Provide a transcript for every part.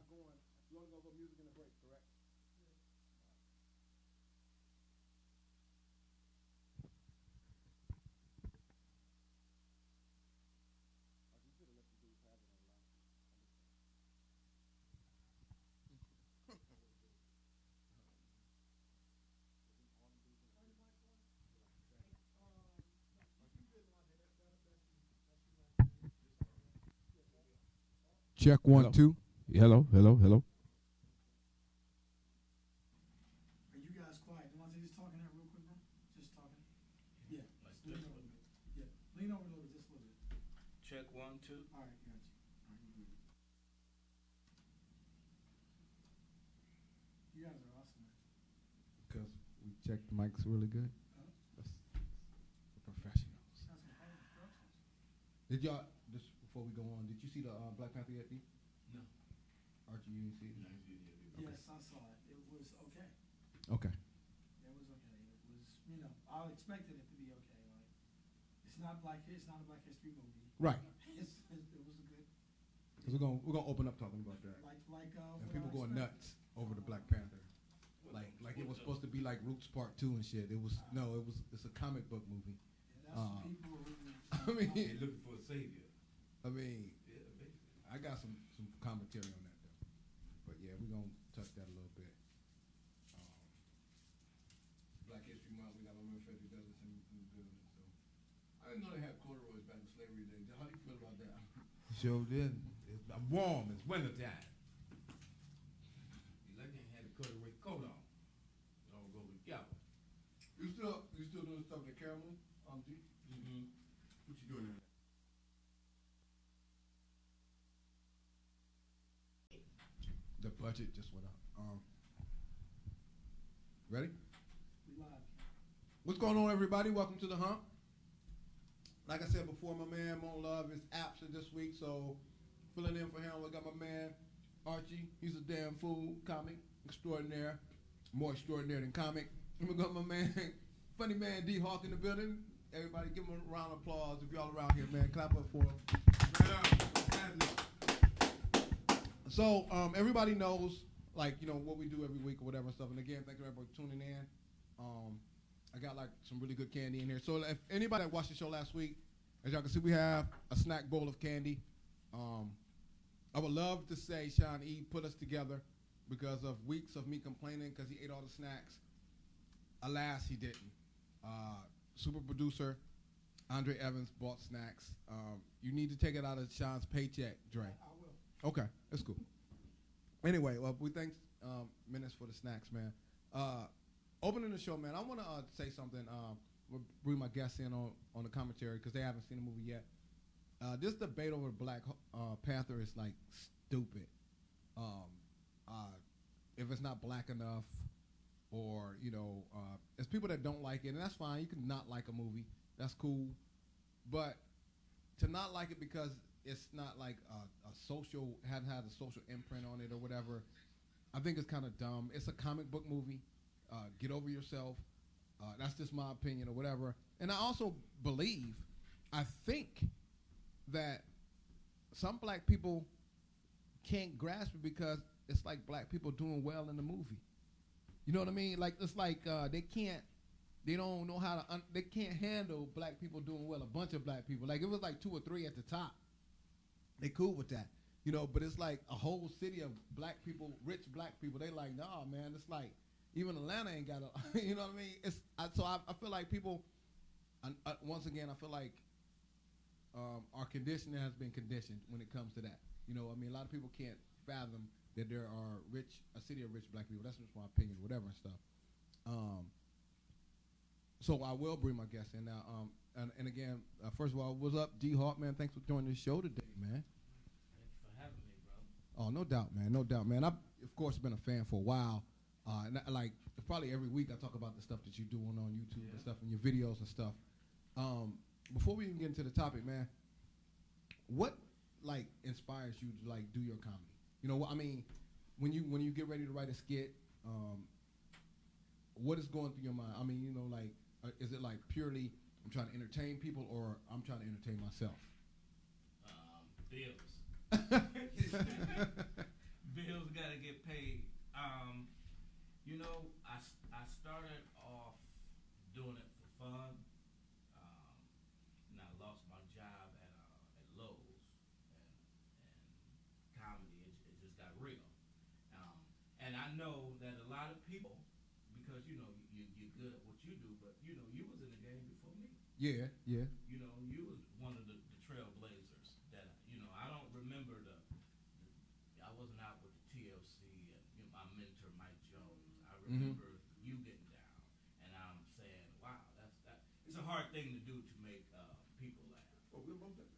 not going. You want to go music in the break, correct? Check one, two. Hello, hello, hello. Are you guys quiet? Devontae, just talking there real quick, bro. Just talking. Yeah. Lean over a little bit. Yeah. Lean over a little bit, just a little bit. Check 1, 2. All right, got you. All right, you good. You guys are awesome, man. Because we checked the mics really good. Huh? That's the professionals. Sounds like hard instructions. Did y'all, just before we go on, did you see the Black Panther yet, D? No. Archie, you didn't see it? No, I didn't see it. Yes, I saw it. It was okay. Okay. It was okay. It was, you know, I expected it to be okay. Like, it's not a Black History movie. Right. It was a good. Because we're gonna open up talking about that. And people going nuts over the Black Panther. Like it was supposed to be like Roots Part 2 and shit. It's a comic book movie. Yeah, that's what people were really. I mean, They're looking for a savior. I mean, Yeah, basically. I got some commentary on that though. But yeah, we're gonna touch that a little bit. Black History Month, we got my man Frederick Douglass in the building. So I didn't know they had corduroys back in slavery days. How do you feel about that? Sure did. I'm warm. It's winter time. You like they had a corduroy coat on. It all go together. You still doing stuff at Caramel? G? Mm-hmm. What you doing there? The budget just went up. Ready? We live. What's going on, everybody? Welcome to the Hump. Like I said before, my man Mo Love is absent this week, so filling in for him. We got my man Archie. He's a damn fool, comic extraordinaire, more extraordinary than comic. And we got my man, funny man D Hawk in the building. Everybody, give him a round of applause if y'all around here, man. Clap up for him. So everybody knows, like, you know, what we do every week or whatever and stuff. And again, thank you everybody for tuning in. I got like some really good candy in here. So if anybody that watched the show last week, as y'all can see, we have a snack bowl of candy. I would love to say Sean E. put us together because of weeks of me complaining because he ate all the snacks. Alas, he didn't. Super producer Andre Evans bought snacks. You need to take it out of Sean's paycheck, Dre. I will. Okay, that's cool. Anyway, well, we thank Menace for the snacks, man. Opening the show, man, I want to say something. We'll bring my guests in on the commentary because they haven't seen the movie yet. This debate over Black Panther is like stupid. If it's not black enough, or you know, there's people that don't like it, and that's fine. You can not like a movie, that's cool. But to not like it because it's not like a social, hadn't had a social imprint on it or whatever, I think it's kind of dumb. It's a comic book movie. Get over yourself. That's just my opinion or whatever. And I also believe, I think that some black people can't grasp it because it's like black people doing well in the movie. You know what I mean? Like it's like they don't know how to, they can't handle black people doing well. A bunch of black people. Like it was like 2 or 3 at the top. They cool with that, you know. But it's like a whole city of black people, rich black people. They like, nah, man. It's like even Atlanta ain't got a, you know what I mean? It's so I feel like people. Once again, I feel like our conditioning has been conditioned when it comes to that. You know, I mean, a lot of people can't fathom that there are a city of rich black people. That's just my opinion, whatever and stuff. So I will bring my guests in now. And again, first of all, what's up, D Hawk, man? Thanks for joining the show today, man. Thank you for having me, bro. Oh, no doubt, man. No doubt, man. I've, of course, been a fan for a while. And like, probably every week I talk about the stuff that you're doing on YouTube and stuff and your videos and stuff. Before we even get into the topic, man, what, like, inspires you to, like, do your comedy? You know, I mean, when you get ready to write a skit, what is going through your mind? I mean, you know, like, is it like purely I'm trying to entertain people or I'm trying to entertain myself? Bills. Bills know that a lot of people, because you're good at what you do, but you was in the game before me. Yeah. You was one of the trailblazers that I don't remember I wasn't out with the TLC and my mentor Mike Jones. I remember you getting down, and I'm saying, wow, it's a hard thing to do to make people laugh. Oh, we're both that.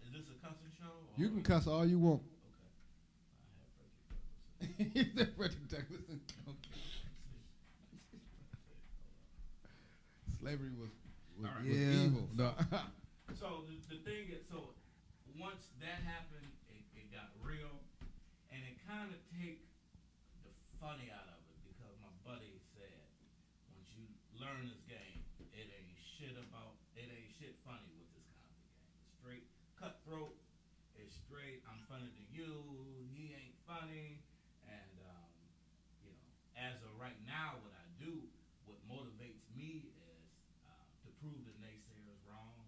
Is this a cussing show? You can cuss all you want. Okay. I have Frederick Douglass. He said Frederick Douglass. Okay. Slavery was All right. evil. No. So the thing is, once that happened, it got real, and it kind of take the funny out of it, because my buddy said, once you learn this game, it ain't shit funny with this comedy game. It's straight cutthroat. It's straight, I'm funny to you, he ain't funny, and as of right now, what I do, what motivates me is to prove the naysayers wrong,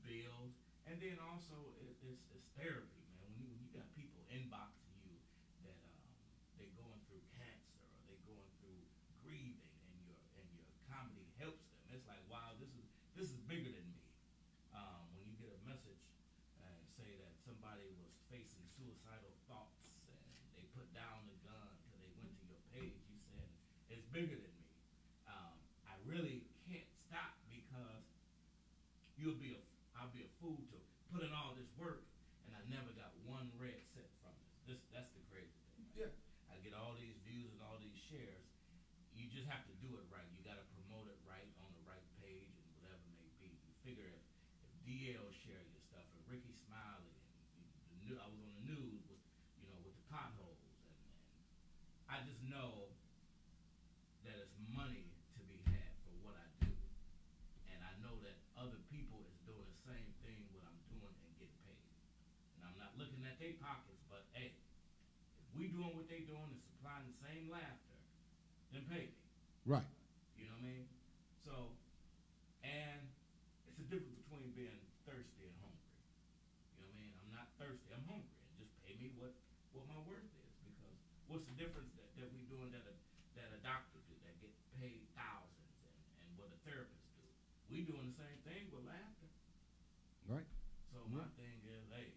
build, and then also it's therapy, man. When you got people inboxing you that they're going through cancer or they're going through grieving, and your comedy helps them. It's like, wow, this is bigger than me. When you get a message and say that somebody was facing suicidal thoughts and they put down the gun because they went to your page, you said it's bigger than me. I really can't stop, because I'll be a fool to put in all this work and I never got one red cent from this. That's the crazy thing. Right? Yeah. I get all these views and all these shares. You just have to do it right. You got to promote it right on the right page and whatever it may be. You figure if DL share your stuff, and Ricky Smiley, and I was on the news with the potholes, and I just know that it's money to be had for what I do, and I know that other people is doing the same thing what I'm doing and getting paid. And I'm not looking at their pockets, but hey, if we doing what they doing and supplying the same laughter, then pay me. Right. You know what I mean? So, and it's a difference between being thirsty and hungry. You know what I mean? I'm not thirsty, I'm hungry. And just pay me what my worth is. Because what's the difference that we doing that a doctor do, that get paid thousands, and what a therapist do? We doing the same thing with laughter. Right. So my thing is, hey,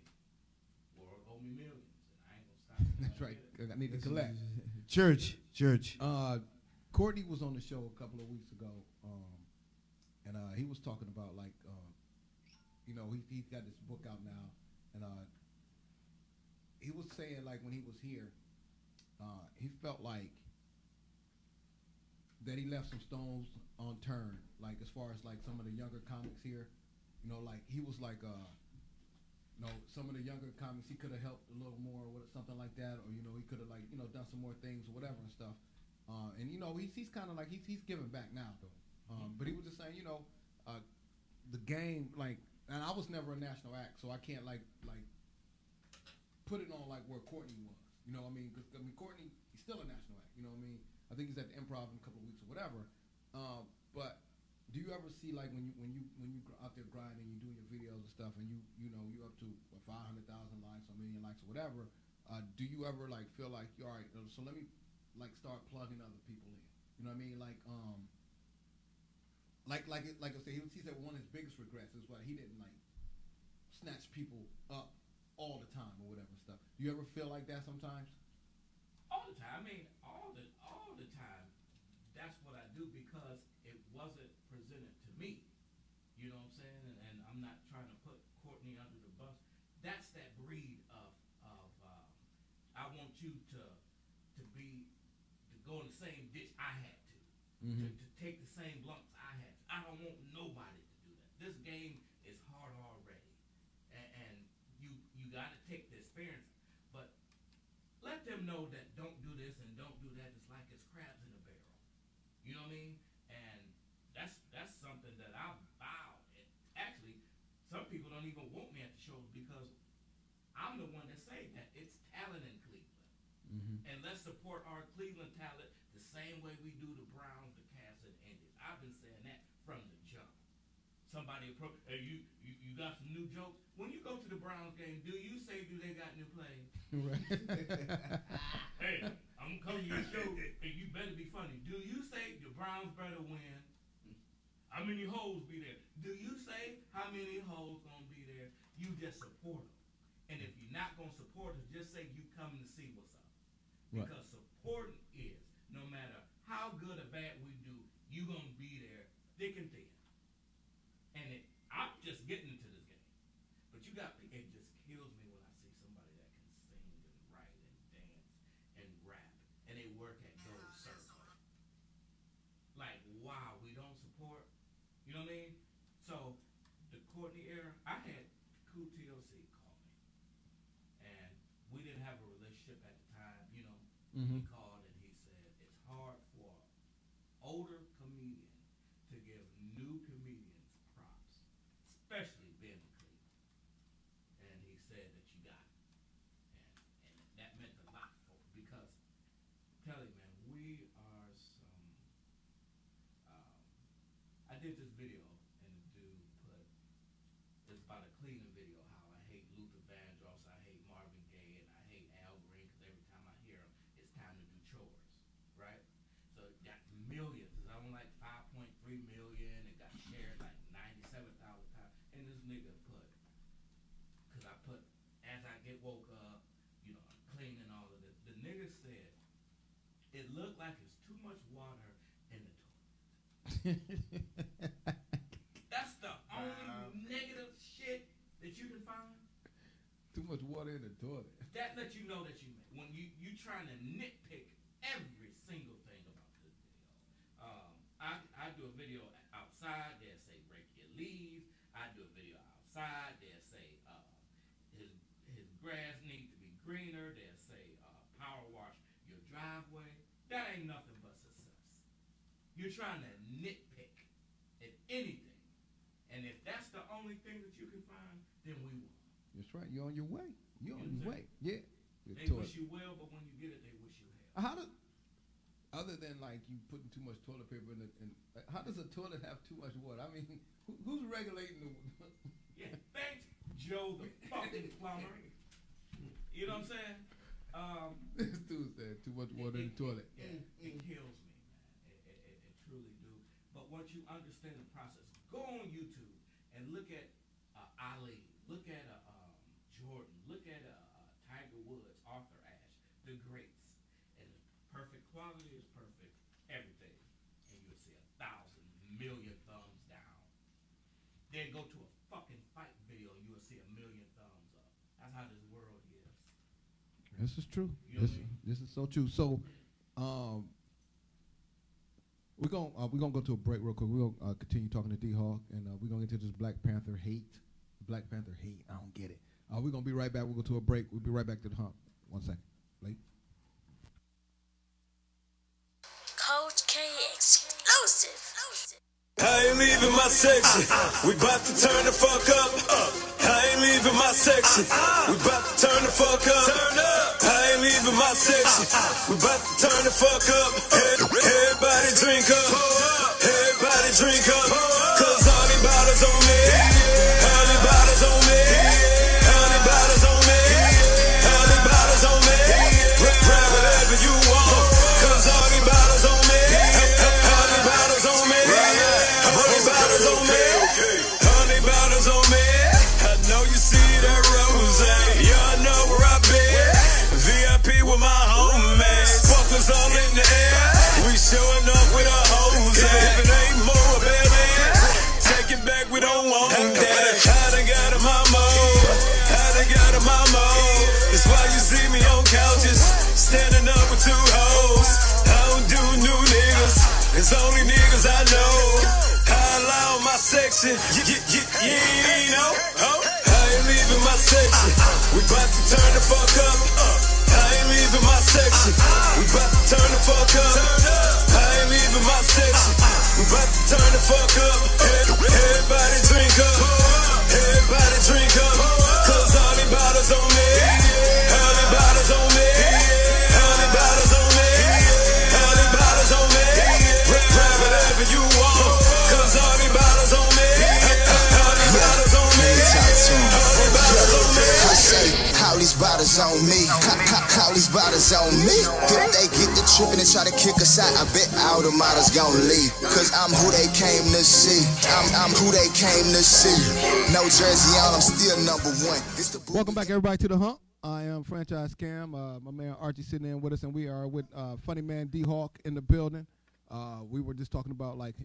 world owe me millions, and I ain't gonna stop. That's right. I need to collect. Church. Courtney was on the show a couple of weeks ago, and he was talking about he's got this book out now, and he was saying, like, when he was here, he felt like that he left some stones unturned, like as far as like some of the younger comics here, like he was like some of the younger comics he could have helped a little more with something like that, or he could have done some more things or whatever and stuff. And he's kind of like he's giving back now though. But he was just saying, the game, like, and I was never a national act, so I can't like put it on like where Courtney was. You know what I mean? Because Courtney, he's still a national act. You know what I mean? I think he's at the Improv in a couple of weeks or whatever. But do you ever see, like, when you out there grinding, you doing your videos and stuff, and you're up to 500,000 likes or 1 million likes or whatever? Do you ever like feel like, all right, so let me like start plugging other people in? You know what I mean? Like I said, he said one of his biggest regrets is why he didn't like snatch people up all the time or whatever stuff. Do you ever feel like that sometimes? All the time. I mean, all the time. That's what I do, because it wasn't presented to me. You know what I'm saying? And I'm not trying to put Courtney under the bus. That's that breed of I want you to go in the same ditch I had to. Mm-hmm. To take the same lumps I had to. I don't want nobody to do that. This game is hard already. And you got to take the experience. But let them know that don't do this and don't do that. It's like it's crabs in a barrel. You know what I mean? And that's something that I vow. Actually, some people don't even want me at the shows, because I'm the one that say that it's talent in Cleveland. Mm-hmm. And let's support our Cleveland talent the same way we do the Browns, the Cavs, and Indians. I've been saying that from the jump. Somebody approach, hey, you got some new jokes? When you go to the Browns game, do you say, do they got new plays? Right. Hey, I'm I'm coming to your show, and you better be funny. Do you say the Browns better win? How many hoes be there? Do you say how many hoes gonna be there? You just support them. And if you're not gonna support us, just say you come to see what's up. Because supporting is, no matter how good or bad we do, you gonna be there thick and thin. And I'm just getting into this game. But you got, it just kills me when I see somebody that can sing and write and dance and rap, and they work at Gold Circle. Like, wow, we don't support, you know what I mean? So, the Courtney era, I had Cool TLC call me. And we didn't have a relationship at the time, you know. He called and he said, it's hard for older comedian to give new comedians props, especially being in Cleveland. And he said that you got it. And that meant a lot for me because, tell you, man, we are some, I did this video and the dude put, it's about a cleaning video, how I hate Luther Vandross, I hate Marvin Gaye, and I hate Al Green, because every time I hear him, it's time to do chores, right? So it got millions. It's only like 5.3 million. It got shared like 97,000 times. And this nigga put, because I put, as I get woke up, you know, I'm cleaning all of this. The nigga said, it looked like it's too much water in the toilet. That's the only negative shit that you can find. Too much water in the toilet. That lets you know that when you trying to nitpick every single thing about this video. I do a video outside, they'll say break your leaves. I do a video outside, they'll say his grass needs to be greener. They'll say power wash your driveway. That ain't nothing but success. You're trying to nitpick at anything. And if that's the only thing that you can find, then we won. That's right. You're on your way. You're on your way. Yeah. They wish you well, but when you get it, they wish you hell. How does, other than like you putting too much toilet paper in it, how does a toilet have too much water? I mean, who's regulating the? Yeah, thanks, Joe the fucking plumber. You know what I'm saying? This dude said too much water in the toilet. Yeah, it kills me, man. It truly do. But once you understand the process, go on YouTube and look at Ali, look at Jordan, look at Tiger Woods, Arthur Ashe, the greats. And perfect quality is perfect everything. And you'll see 1,000 million thumbs down. Then go to a fucking fight video and you'll see 1 million thumbs up. That's how this world is. This is true. You know this is so true. So, we're gonna go to a break real quick. We're gonna continue talking to D-Hawk, and we're gonna get into this Black Panther hate. Black Panther hate. I don't get it. We're gonna be right back. We'll go to a break. We'll be right back to the hump. 1 second. Late. Coach K exclusive. I ain't leaving my section. We bout to turn the fuck up. I ain't leaving my section. We bout to turn the fuck up. I ain't leaving my section. We bout to turn the fuck up. Everybody drink up. Everybody drink up. Cause all these bottles on me. All these bottles on me. All these bottles on me. All these bottles on me. Grab whatever you want. Cause all these bottles on me. All these bottles on me. Honey bottles on me, honey bottles on me. I know you see that rose, y'all know where I been. VIP with my homies, fuckers all in the air. We showing up with our hoes. If it ain't more belly, take it back, we don't want that. I done got a mama, I done got a mama. That's why you see me on couches, standing up with 2 hoes. I don't do new niggas, it's only niggas I know. My section, you know, I ain't leaving my section. We bout to turn the fuck up. I ain't leaving my section. We bout to turn the fuck up. I ain't leaving my section. We bout to turn the fuck up. Everybody drink up. Everybody drink up. Cause all these bottles on me. All these bottles on me. All these bottles on me. All these bottles on me. Grab whatever you want. Cause all these bottles on me. All these bottles on me. All these bottles on me. I say, how these bottles on me. Call these bottles on me. If they get the trippin' and try to kick us out, I bet all the models gon' leave. Cause I'm who they came to see. I'm who they came to see. No jersey on, I'm still number one. Welcome back, everybody, to The Hump. I am Franchise Cam. My man Archie sitting in with us, and we are with funny man D-Hawk in the building. We were just talking about like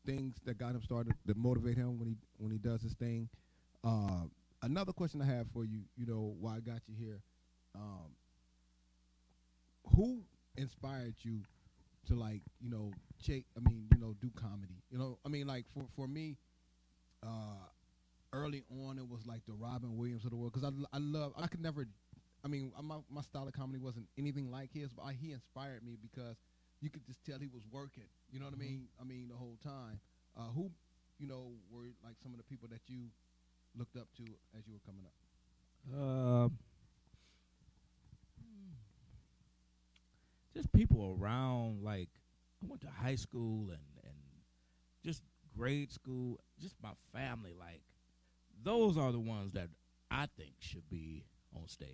things that got him started, that motivate him when he does his thing. Another question I have for you, you know, why I got you here. Who inspired you to, like, you know, do comedy? You know, I mean, like for me, early on it was like the Robin Williams of the world, because I could never, I mean, my style of comedy wasn't anything like his, but he inspired me because you could just tell he was working. You know what I mean? I mean, the whole time. Who, you know, were like some of the people that you looked up to as you were coming up? Just people around. Like, I went to high school and just grade school. Just my family. Like, those are the ones that I think should be on stage.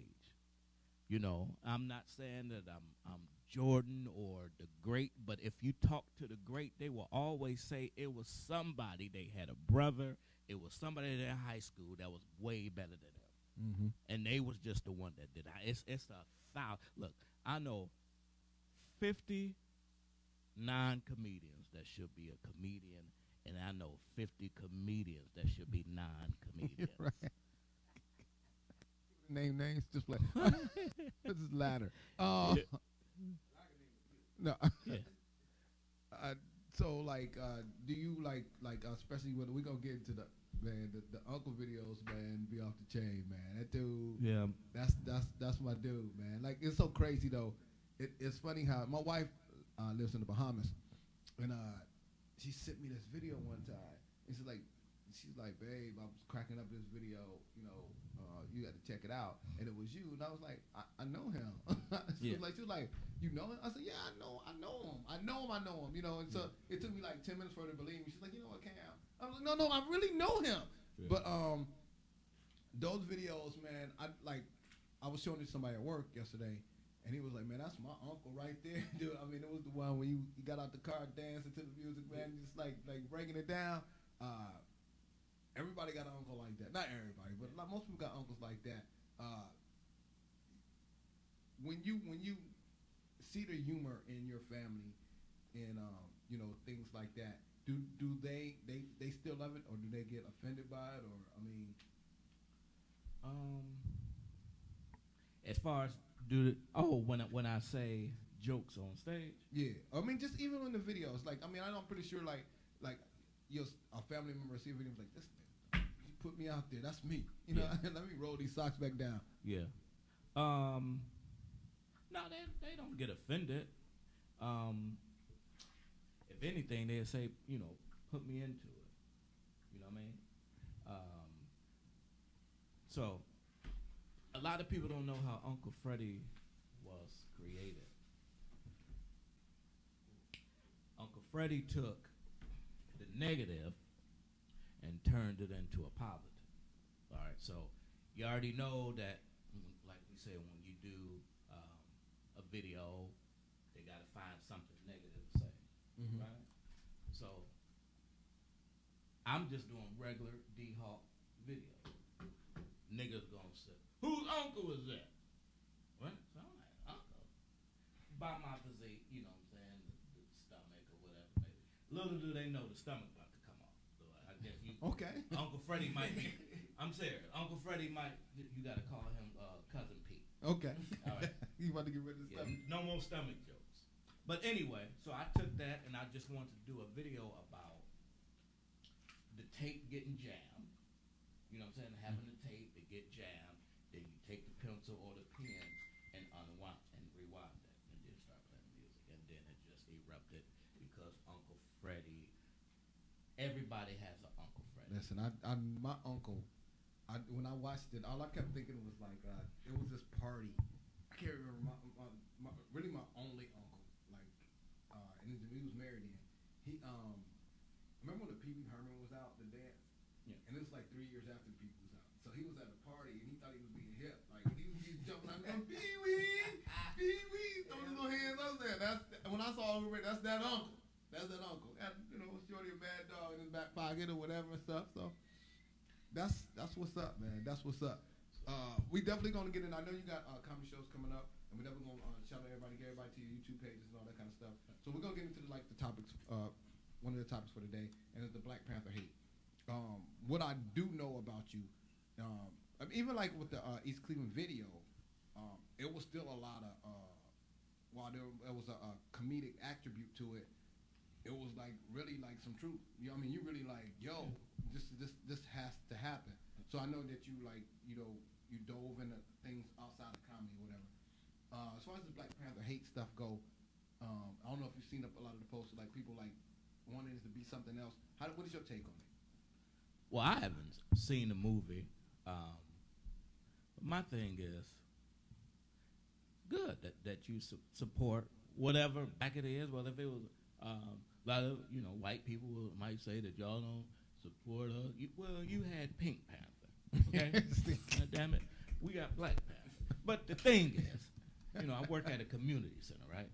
You know, I'm not saying that I'm Jordan or the great, but if you talk to the great, they will always say it was somebody. They had a brother. It was somebody in their high school that was way better than them. Mm-hmm. And they was just the one that did it. It's a foul. Look, I know 59 comedians that should be a comedian, and I know 50 comedians that should be non-comedians. Right. Name names, just like this is ladder. No. Yeah. So like, do you like especially when we gonna get into the uncle videos, man, be off the chain, man. That dude. Yeah. That's my dude, man. Like, it's so crazy though. It's funny how my wife lives in the Bahamas, and she sent me this video one time. And she's like, babe, I was cracking up this video, you know, you got to check it out. And it was you, and I was like, I know him. She was like, you know him? I said, yeah, I know him, you know. And so it took me like 10 minutes for her to believe me. She's like, you know what, Cam? I was like, no, I really know him. Yeah. But those videos, man, I was showing it to somebody at work yesterday, and he was like, man, that's my uncle right there, dude. I mean, it was the one when you got out the car dancing to the music, man, just like breaking it down. Everybody got an uncle like that. Not everybody, but most people got uncles like that. When you see the humor in your family and you know, things like that, do they still love it, or do they get offended by it, or I mean, as far as when I say jokes on stage, yeah, I mean, just even in the videos, like, I mean, I'm pretty sure like a family member see a video like this. You put me out there. That's me. You know, let me roll these socks back down. Yeah. No, they don't get offended. If anything, they'll say, you know, put me into it. You know what I mean? So, a lot of people don't know how Uncle Freddie was created. Uncle Freddie took the negative and turned it into a positive. All right, so you already know that, like we said, when you do a video, they got to find something negative to say, right? So I'm just doing regular D-Hawk video. Niggas gonna say, whose uncle is that? What? So I'm like, uncle? By my physique, you know what I'm saying, the stomach or whatever, maybe. Little do they know the stomach about to come off. So I guess you, okay. Uncle Freddie might be, I'm serious, Uncle Freddie might, you got to call him Cousin Pete. Okay. All right. You about to get rid of the stomach. No more stomach jokes. But anyway, so I took that and I just wanted to do a video about the tape getting jammed. You know what I'm saying? Having the tape, it get jammed. Then you take the pencil or the pen and unwind and rewind that, and then start playing music. And then it just erupted because Uncle Freddie, everybody has an Uncle Freddie. Listen, my uncle, when I watched it, all I kept thinking was like, it was this party. I can't remember really my only uncle, like, and he was married then. He, remember when the Pee Wee Herman was out, the dance? Yeah. And it was like 3 years after the Pee Wee was out. So he was at a party and he thought he was being hip. Like, he was what's up. We definitely gonna get in. I know you got comedy shows coming up, and we're definitely gonna shout out everybody, get everybody to your YouTube pages and all that kind of stuff. So we're gonna get into the topics. One of the topics for today, and it's the Black Panther hate. What I do know about you, even like with the East Cleveland video, it was still a lot of while there was a comedic attribute to it. It was like really like some truth. You know what I mean? You really like, yo, this has to happen. So I know that you like, you dove into things outside of comedy or whatever. As far as the Black Panther hate stuff go, I don't know if you've seen a lot of the posts, like people like wanting it to be something else. What is your take on it? Well, I haven't seen the movie. My thing is good that you support whatever back it is. Well, if it was a lot of white people might say that y'all don't support us. You had Pink Panther. Okay, God damn it, we got Black Panther. But the thing is, I work at a community center, right?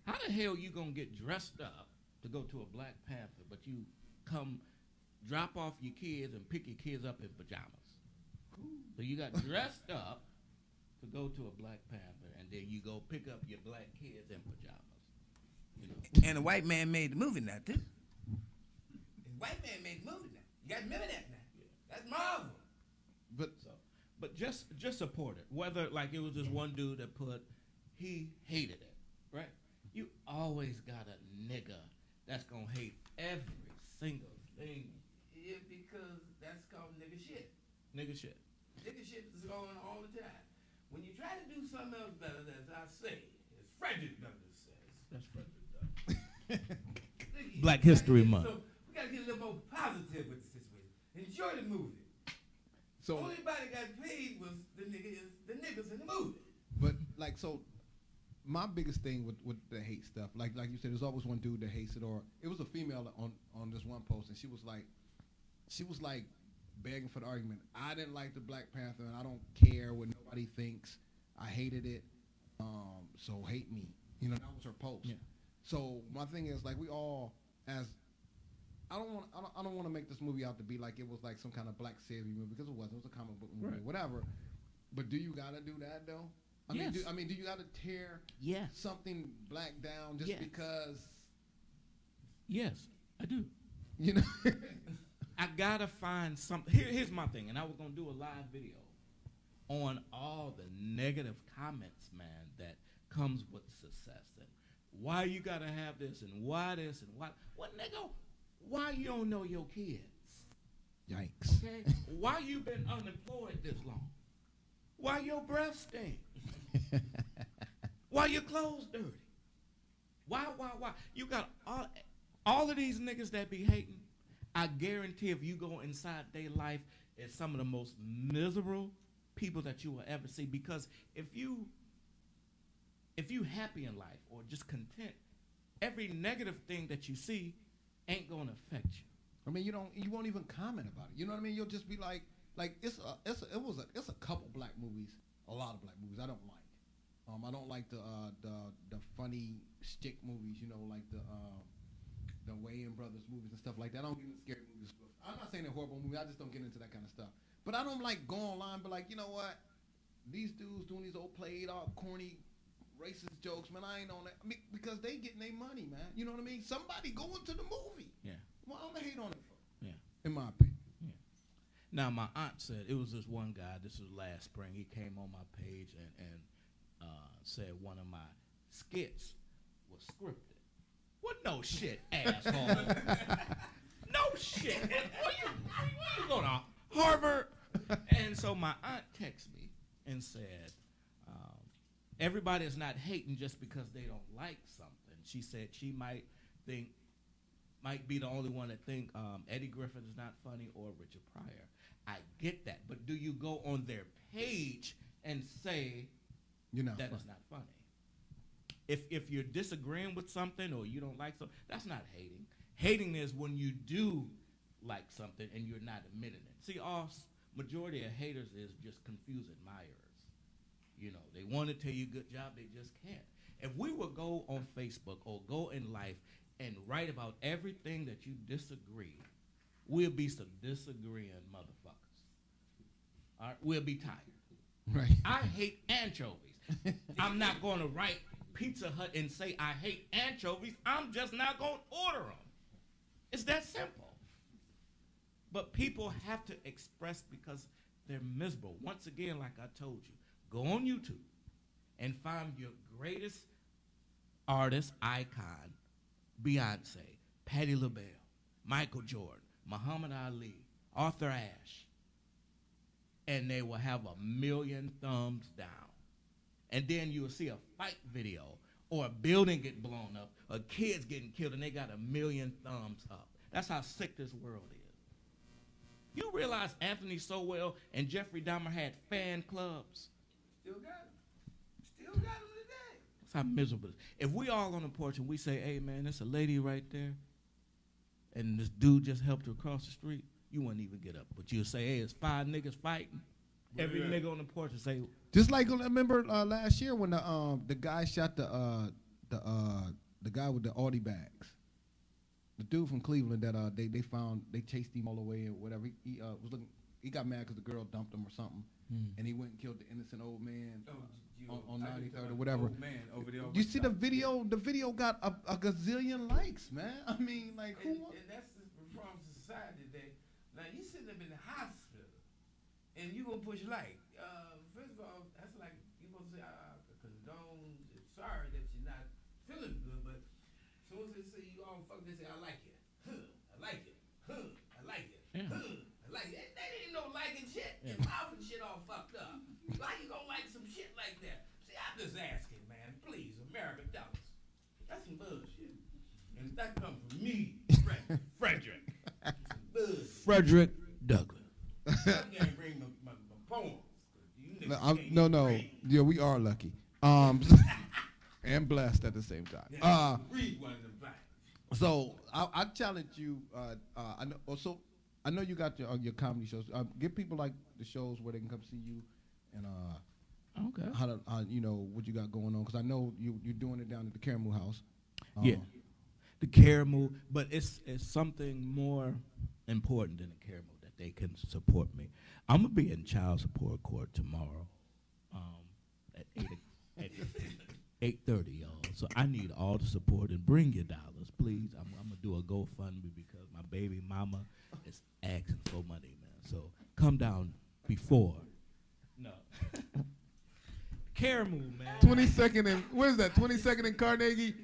How the hell you gonna get dressed up to go to a Black Panther, but you come drop off your kids and pick your kids up in pajamas? So you got dressed up to go to a Black Panther, and then you go pick up your black kids in pajamas. And the white man made the movie now, too. The white man made the movie now. You got to remember that now. Yeah. That's Marvel. But just support it. Whether like it was this one dude that he hated it, right? You always got a nigga that's gonna hate every single thing. Yeah, because that's called nigga shit. Nigga shit. Nigga shit is going all the time. When you try to do something else better, as I say, as Frederick Douglass says. That's Frederick Douglass. Black History Month. So we gotta get a little more positive with the situation. Enjoy the movie. So only body got paid was the niggas in the movie. But like, so my biggest thing with the hate stuff, like you said, there's always one dude that hates it, or it was a female on this one post, and she was like begging for the argument. I didn't like the Black Panther, and I don't care what nobody thinks. I hated it, so hate me. That was her post. Yeah. So my thing is, like, we all as I don't want to make this movie out to be like it was like some kind of black savior movie, because it wasn't. It was a comic book movie, right, whatever. But do you gotta do that though? Yes. Do you gotta tear something black down just because? Yes, I do. I gotta find something. Here's my thing, and I was gonna do a live video on all the negative comments, man, that comes with success, and why you gotta have this, and why this, and why. What, nigga? Why you don't know your kids? Yikes. Okay? Why you been unemployed this long? Why your breath stink? Why your clothes dirty? Why? You got all of these niggas that be hating. I guarantee if you go inside their life, it's some of the most miserable people that you will ever see. Because if you happy in life or just content, every negative thing that you see ain't gonna affect you. I mean, you won't even comment about it. You know what I mean? You'll just be like it's a couple black movies, a lot of black movies I don't like. I don't like the funny stick movies, like the Wayans Brothers movies and stuff like that. I don't get into scary movies. I'm not saying they're horrible movies. I just don't get into that kind of stuff. But I don't like go online, but like, you know what? These dudes doing these old played out corny racist jokes, man, I ain't on that. I mean, because they getting their money, man. You know what I mean? Somebody going to the movie. Yeah. Well, I'm gonna hate on it for. Yeah. In my opinion. Yeah. Now, my aunt said, it was this one guy, this was last spring, he came on my page and said one of my skits was scripted. What no shit, asshole. No shit. Where you go to Harvard? And so my aunt texted me and said, everybody is not hating just because they don't like something. She said she might be the only one that think Eddie Griffin is not funny or Richard Pryor. I get that, but do you go on their page and say that it's not funny? If you're disagreeing with something or you don't like something, that's not hating. Hating is when you do like something and you're not admitting it. See, majority of haters is just confused admirers. They want to tell you good job, they just can't. If we would go on Facebook or go in life and write about everything that you disagree, we'll be some disagreeing motherfuckers. all right, we'll be tired. Right. I hate anchovies. I'm not going to write Pizza Hut and say I hate anchovies. I'm just not going to order them. It's that simple. But people have to express because they're miserable. Once again, like I told you, go on YouTube and find your greatest artist icon, Beyonce, Patti LaBelle, Michael Jordan, Muhammad Ali, Arthur Ashe, and they will have 1 million thumbs down. And then you'll see a fight video or a building get blown up, or kids getting killed, and they got 1 million thumbs up. That's how sick this world is. You realize Anthony Sowell and Jeffrey Dahmer had fan clubs? Still got them. Still got them today. That's how miserable it is. If we all on the porch and we say, hey, man, there's a lady right there, and this dude just helped her across the street, you wouldn't even get up. But you'll say, hey, it's 5 niggas fighting. Every nigga on the porch will say, Just like remember last year when the guy shot the guy with the Audi bags, the dude from Cleveland that they found, they chased him all the way or whatever. He was looking, he got mad because the girl dumped him or something, and he went and killed the innocent old man on 93rd or whatever. You see the video? The video got a gazillion likes, man. I mean, like who? And that's the problem to society today. Now you sitting up in the hospital, and you gonna push like. First of all, that's like you gonna say I condone. Sorry that you're not feeling good, but as soon as they say you all fuck, they say I like it. I like it. I like it. Yeah. I like it. That ain't no liking shit. Your mouth and shit all fucked up. Why you gonna like some shit like that? See, I'm just asking, man. Please, American dollars. That's some bullshit. And that comes from me, Frederick. Frederick Douglass. I can't bring my poems. No. Yeah, we are lucky. And blessed at the same time. Read one of them back. So I challenge you. I know. Also, I know you got your comedy shows. Give people like the shows where they can come see you, and Okay. how you know what you got going on, because I know you're doing it down at the Caramel House. Yeah. The Caramel, but it's something more important than the Caramel that they can support me. I'm gonna be in child support court tomorrow, at 8:30, y'all. So I need all the support, and bring your dollars, please. I'm gonna do a GoFundMe because my baby mama is asking for money, man. So come down before. No. Caramel, man. 22nd and what is that? 22nd and Carnegie.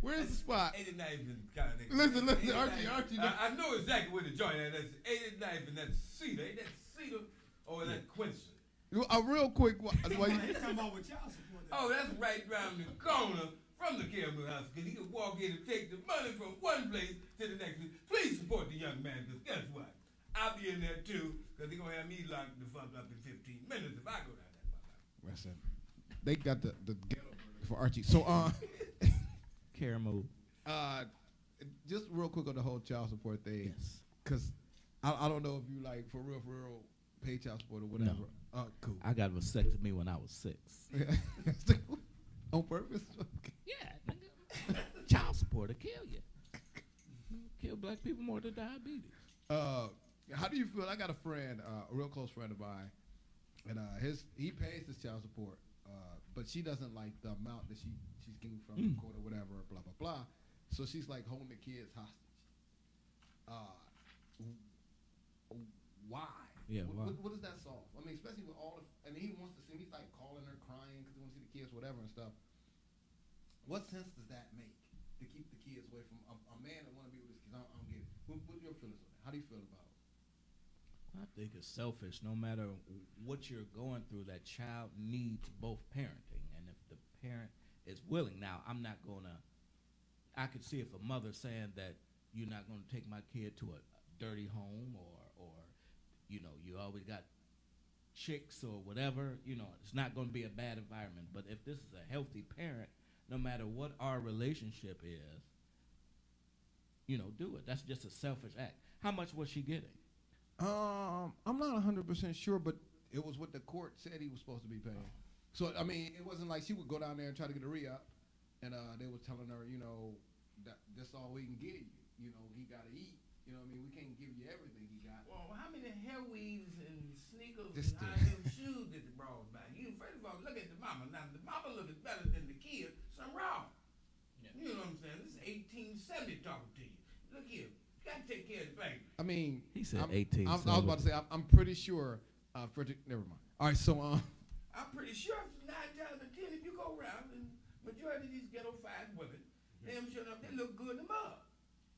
Where's the spot? 89th and Carnegie. Listen, Archie. I know exactly where the joint is. That's 89th and that's Cedar. Ain't that Cedar or that Quincy? Real quick. He's talking about with child support. Oh, that's right around the corner from the Caramel House, because he can walk in and take the money from one place to the next place. Please support the young man, because guess what? I'll be in there too, because they're going to have me locked the fuck up in 15 minutes if I go down that fuck. Listen, they got the ghetto for Archie. So, Caramel. just real quick on the whole child support thing. Yes. Because I don't know if you like for real pay child support or whatever. No. Cool. I got vasectomy when I was 6. On purpose? Yeah, nigga. Child support will kill you. Kill black people more than diabetes. How do you feel? I got a friend, a real close friend of mine, and he pays his child support, but she doesn't like the amount that she's getting from the court or whatever, blah blah blah. So she's like holding the kids hostage. Why? Yeah. What does that solve? I mean, especially with all and he wants to see. He's like calling her, crying because he wants to see the kids, whatever and stuff. What sense does that make to keep the kids away from a man that want to be with his kids? I don't get it. What are your feelings on that? How do you feel about it? I think it's selfish. No matter what you're going through, that child needs both parenting. And if the parent is willing, now I'm not gonna. I could see if a mother saying that you're not gonna take my kid to a dirty home or you know, you always got chicks or whatever, you know, it's not going to be a bad environment. But if this is a healthy parent, no matter what our relationship is, you know, do it. That's just a selfish act. How much was she getting? I'm not 100% sure, but it was what the court said he was supposed to be paying. So, I mean, it wasn't like she would go down there and try to get a re-up, and they was telling her, you know, that this all we can give you. You know, he got to eat. You know what I mean? We can't give you everything he got. Well, how many hair weaves and sneakers This and high heel shoes did the bras buy? You first of all look at the mama. Now the mama looking better than the kid. Something wrong. Yeah. You know what I'm saying? This is 1870 talking to you. Look here, you gotta take care of the baby. I mean, He said I'm, 18. I was about to say, I'm pretty sure, Frederick, never mind. All right, so, I'm pretty sure 9 times out of 10 if you go around and majority of these ghetto fine women, them shut up, they look good in the mud.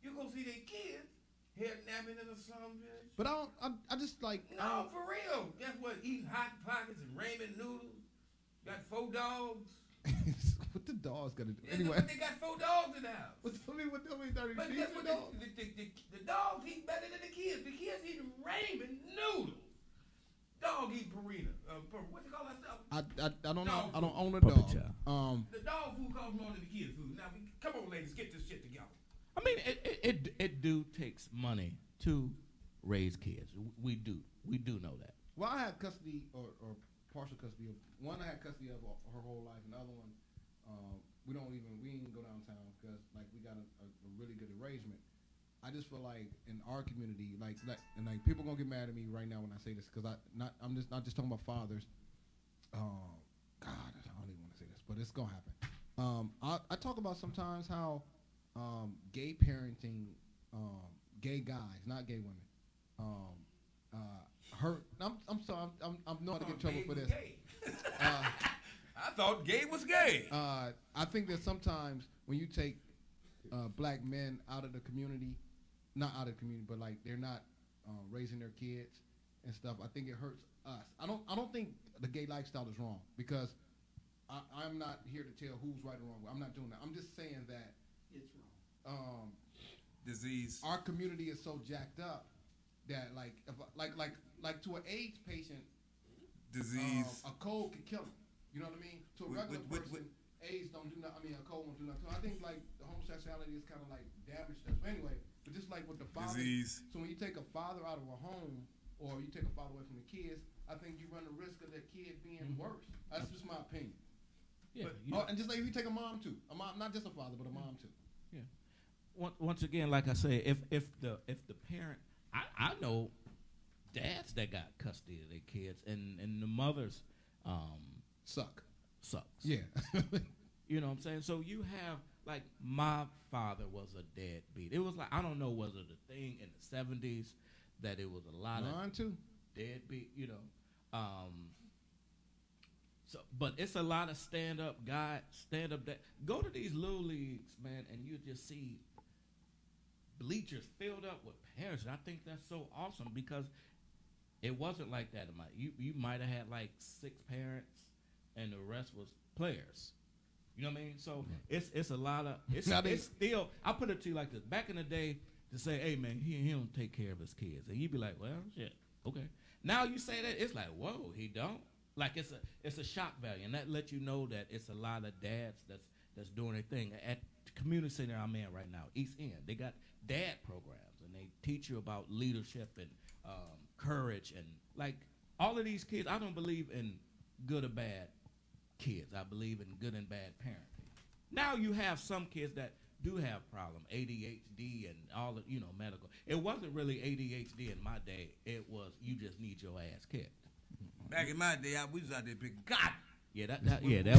You go see their kids, hair napping in the slum village. but I just like. No, for real. Guess what? Eating hot pockets and ramen noodles. Got 4 dogs. What the dogs gonna do? Yeah, Anyway. but they got 4 dogs in the house. What many 30 But feet guess for what? dogs? The dogs eat better than the kids. The kids eating ramen noodles. Dog eat Purina. What you call that stuff? I don't know. Dog I don't food. own a Puppet dog. child. The dog food costs more than the kids' food. Now, come on, ladies, get this shit together. I mean, it do takes money to raise kids. We do know that. Well, I had custody or partial custody of one. I had custody of her whole life, and the other one, we didn't go downtown because like we got a really good arrangement. I just feel like in our community, like people gonna get mad at me right now when I say this because I'm not just talking about fathers. God, I don't even want to say this, but it's gonna happen. I talk about sometimes how gay parenting, gay guys, not gay women, hurt. I'm sorry. I'm not to get in trouble for this. I thought gay was gay. I think that sometimes when you take black men out of the community, not out of the community, but like they're not raising their kids and stuff, I think it hurts us. I don't think the gay lifestyle is wrong because I'm not here to tell who's right or wrong. I'm not doing that. I'm just saying that It's wrong. Disease. Our community is so jacked up that like to an AIDS patient, Disease. a cold could kill him. You know what I mean? To a regular person, AIDS don't do nothing. I mean, a cold won't do nothing. So I think like the homosexuality is kind of like damaged us. But anyway, but just like with the father, Disease. so when you take a father out of a home or you take a father away from the kids, I think you run the risk of that kid being worse. That's just my opinion. Yeah. And just like if you take a mom too, a mom, not just a father, but a mom too. Yeah. Once again, like I say, if the parent, I know dads that got custody of their kids, and the mothers sucks. Yeah. You know what I'm saying? So you have like my father was a deadbeat. It was like I don't know was it a thing in the 70s that it was a lot Mine too. deadbeat. You know. So, but it's a lot of stand-up that go to these little leagues, man, and you just see bleachers filled up with parents. And I think that's so awesome because it wasn't like that in my. You might have had like 6 parents, and the rest was players. You know what I mean? So it's a lot of it's still. I put it to you like this: back in the day, to say, "Hey man, he don't take care of his kids," and you'd be like, "Well, shit, okay." Now you say that it's like, "Whoa, he don't." Like it's a shock value, and that lets you know that it's a lot of dads that's doing their thing. At the community center I'm in right now, East End, they got dad programs, and they teach you about leadership and courage, and like all of these kids. I don't believe in good or bad kids. I believe in good and bad parenting. Now you have some kids that do have problem, ADHD and all of medical. It wasn't really ADHD in my day. It was you just need your ass kicked. Back in my day, we was out there picking cotton. Yeah, that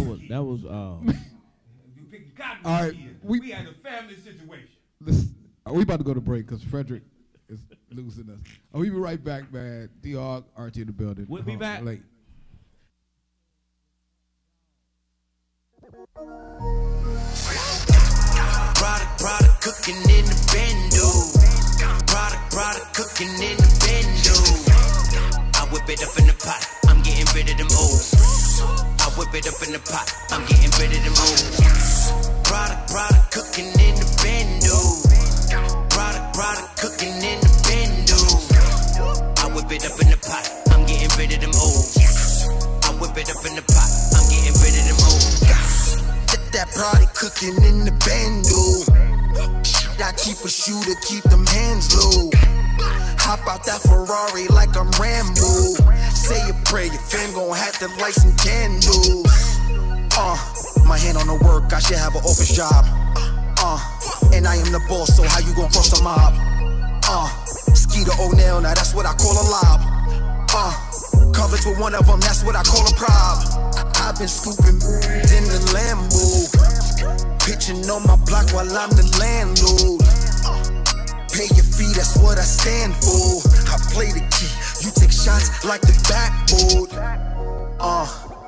was. You picking cotton. All right, we had a family situation. Listen, we about to go to break because Frederick is losing us. We be right back, man. D-Hog, RT in the building. We'll be back. Late. Product cooking in the bendo. Product cooking in the bendo. I whip it up in the pot. I'm getting rid of them old. I whip it up in the pot. I'm getting rid of them old. Product cooking in the bendo. Product cooking in the bendo. I whip it up in the pot. I'm getting rid of them old. I whip it up in the pot. I'm getting rid of them old. That product cooking in the bando. I keep a shooter, keep them hands low. Hop out that Ferrari like I'm Rambo. Say a prayer, your fam gon' have to light some candles. My hand on the work, I should have an office job. And I am the boss, so how you gon' cross the mob? Skeeter O'Neil, now that's what I call a lob. Coverage with one of them, that's what I call a prob. I've been scooping in the Lambo, pitching on my block while I'm the landlord. Pay your fee, that's what I stand for. I play the key, you take shots like the backboard.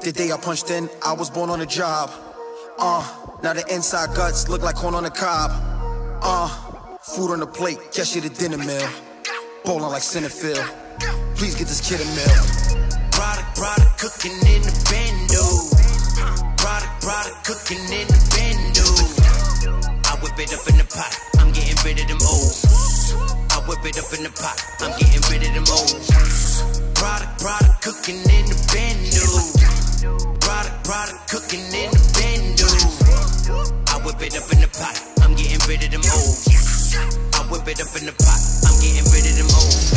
The day I punched in, I was born on the job. Now the inside guts look like corn on the cob. Food on the plate, catch you the dinner meal. Bowling like Centerfield, please get this kid a meal. Product cooking in the bando. Product cooking in the bando. I whip it up in the pot, I'm getting rid of them O's. I whip it up in the pot, I'm getting rid of them O's. Product cooking in the bando. Product cooking in the bando. I whip it up in the pot, I'm getting rid of them O's. I whip it up in the pot, I'm getting rid of them O's.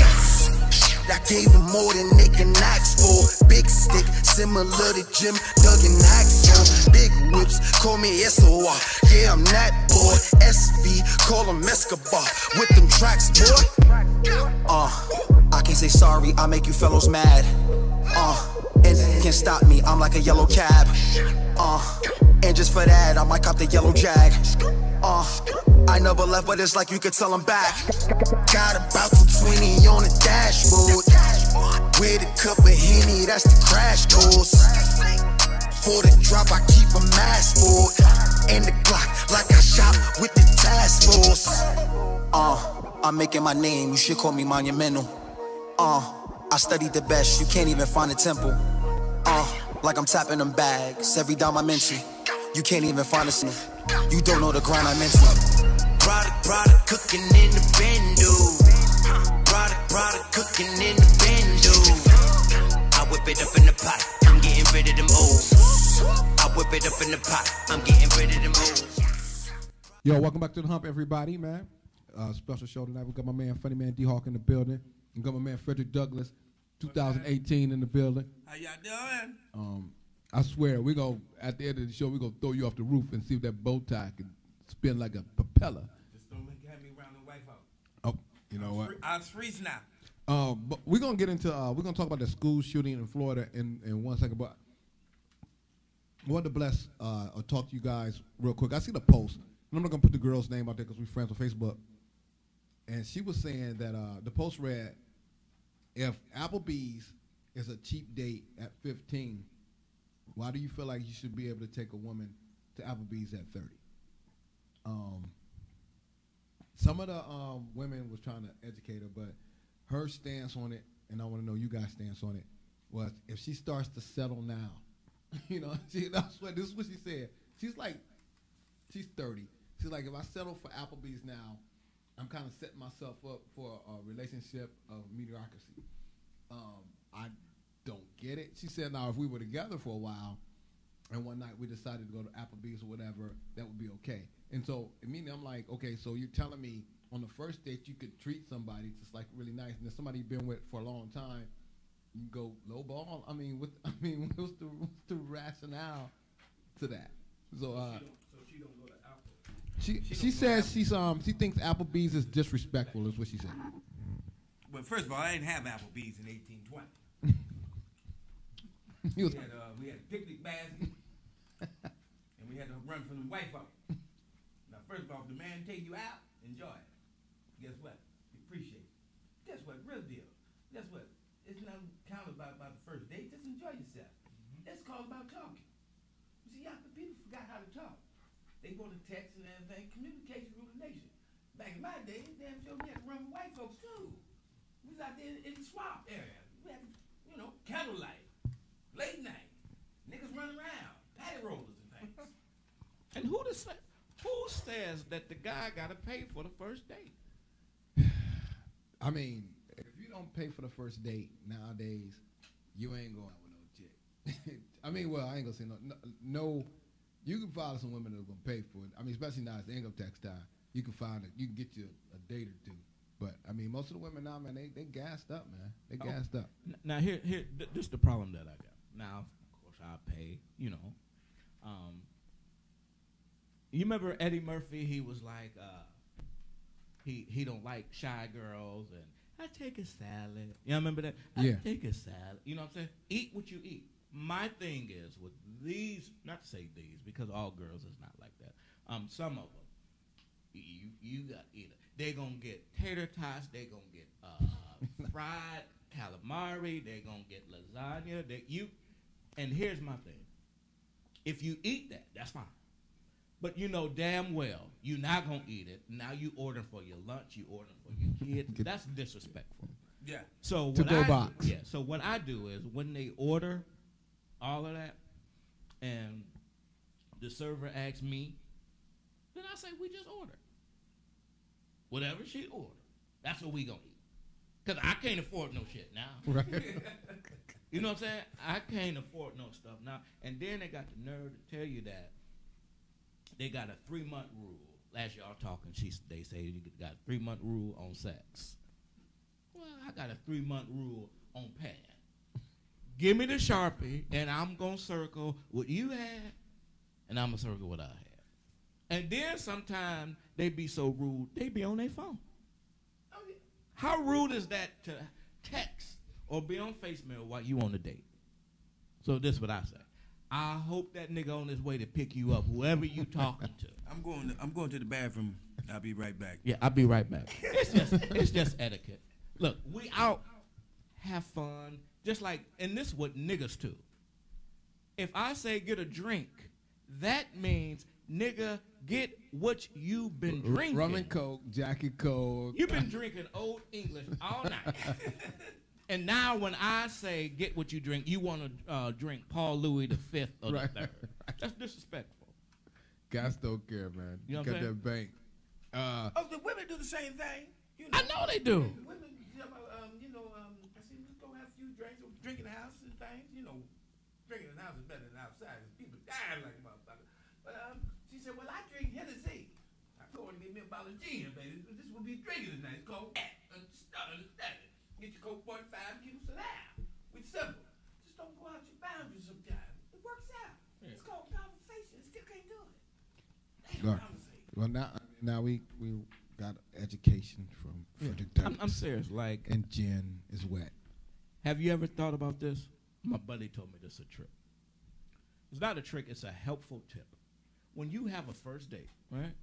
I gave him more than they can ask for. Big stick, similar to Jim Duggan Axel. Big whips, call me SOR. Yeah, I'm that boy. SV, call him Escobar. With them tracks, boy. I can't say sorry, I make you fellows mad. And can't stop me, I'm like a yellow cab. And just for that, I might cop the yellow Jag. I never left, but it's like you could tell I'm back. Got about 220 on the dashboard. With a cup of Henny, that's the crash course. For the drop, I keep a mask for. And the Glock, like I shot with the task force. I'm making my name, you should call me monumental. I studied the best, you can't even find a temple. Like I'm tapping them bags, every dime I mention. You can't even find a cent. You don't know the grind I mentioned. Product cooking in the bando. Product cooking in the bando. I whip it up in the pot, I'm getting rid of them O's. I whip it up in the pot, I'm getting rid of them O's. Yo, welcome back to the Hump, everybody, man. Special show tonight. We got my man, Funny Man D-Hawk in the building. We got my man, Frederick Douglass, 2018 in the building. How y'all doing? I swear, we go at the end of the show, we gonna throw you off the roof and see if that bow tie can spin like a propeller. Just don't have me around the White House. Oh, you know what? I was freeze now. But we're gonna get into we're gonna talk about the school shooting in Florida in 1 second. But I wanted to bless or talk to you guys real quick. I see the post, and I'm not gonna put the girl's name out there because we're friends on Facebook. And she was saying that the post read, if Applebee's is a cheap date at 15, why do you feel like you should be able to take a woman to Applebee's at 30? Some of the women was trying to educate her, but her stance on it, and I want to know you guys' stance on it, was if she starts to settle now, you know, this is what she said. She's 30. She's like, if I settle for Applebee's now, I'm kind of setting myself up for a relationship of mediocrity. I don't get it. She said, now, if we were together for a while and one night we decided to go to Applebee's or whatever, that would be okay. And so, immediately I'm like, okay, so you're telling me on the first date you could treat somebody just like really nice, and if somebody you've been with for a long time, you go low ball? what's the rationale to that? So, she don't go to Apple. She says she thinks Applebee's is disrespectful, is what she said. Well, first of all, I didn't have Applebee's in 1820. we had a picnic basket, and we had to run from the White House. Now, first of all, if the man take you out, enjoy it. Guess what? You appreciate it. Guess what? Real deal. Guess what? It's not counted about the first date. Just enjoy yourself. It's called about talking. You see, people forgot how to talk. They go to text and everything. Communication rule the nation. Back in my day, damn sure we had to run with white folks too. We was out there in the swamp area. We had, candlelight, late night, niggas running around, patty rollers and things. And who says that the guy got to pay for the first date? I mean, if you don't pay for the first date nowadays, you ain't going out with no chick. I mean, well, I ain't gonna say no. You can find some women that are gonna pay for it. I mean, especially now it's the income tax time. You can get you a date or two. But I mean, most of the women now, man, they gassed up, man. They gassed up. Now here, this is the problem that I got. Now, of course, I pay. You remember Eddie Murphy? He was like, he don't like shy girls, and I take a salad. You remember that? Yeah. I take a salad. You know what I'm saying? Eat what you eat. My thing is with these, not to say these, because all girls is not like that. Some of them, you got either they gonna get tater tots, they gonna get fried calamari, they gonna get lasagna. And here's my thing: if you eat that, that's fine. But you know damn well you're not gonna eat it. Now you ordering for your lunch, you ordering for your kids. That's disrespectful. Yeah. So To what go I box. do, so what I do is when they order all of that, and the server asks me, then I say we just order. Whatever she ordered, that's what we gonna eat. Cause I can't afford no shit now. Right. You know what I'm saying? I can't afford no stuff now. And then they got the nerve to tell you that they got a 3-month rule. Last y'all talking, they say you got a 3-month rule on sex. Well, I got a 3-month rule on pad. Give me the Sharpie, and I'm going to circle what you had, and I'm going to circle what I had. And then sometimes they be so rude, they be on their phone. Oh, yeah. How rude is that to text or be on FaceMail while you on a date? So this is what I say. I hope that nigga on his way to pick you up, whoever you talking to. I'm going to the bathroom. I'll be right back. Yeah, I'll be right back. It's just etiquette. Look, we out, have fun, just like, and this is what niggas do. If I say get a drink, that means nigga get what you been drinking. Rum and Coke, Jackie Coke. You've been drinking Old English all night. And now when I say get what you drink, you want to drink Paul Louis the Fifth or the Third. That's disrespectful. Guys don't care, man. You know what got I'm saying? that bank. Oh, the women do the same thing. You I know they do. Women, I see just go have a few drinks, or drink in the house and things. You know, drinking in the house is better than outside. People die like motherfuckers. But she said, well, I drink Hennessy. I go and get me a bottle of gin, baby. This will be drinking tonight. It's called Get your Coke 45, keep it alive. It's simple. Just don't go out your boundaries sometimes. It works out. Yeah. It's called conversation. Still can't do it. Right. Conversation. Well, now we got education from Frederick Douglass. I'm serious. Like, And gin is wet. have you ever thought about this? My buddy told me this is a trick. It's not a trick. It's a helpful tip. When you have a first date, right?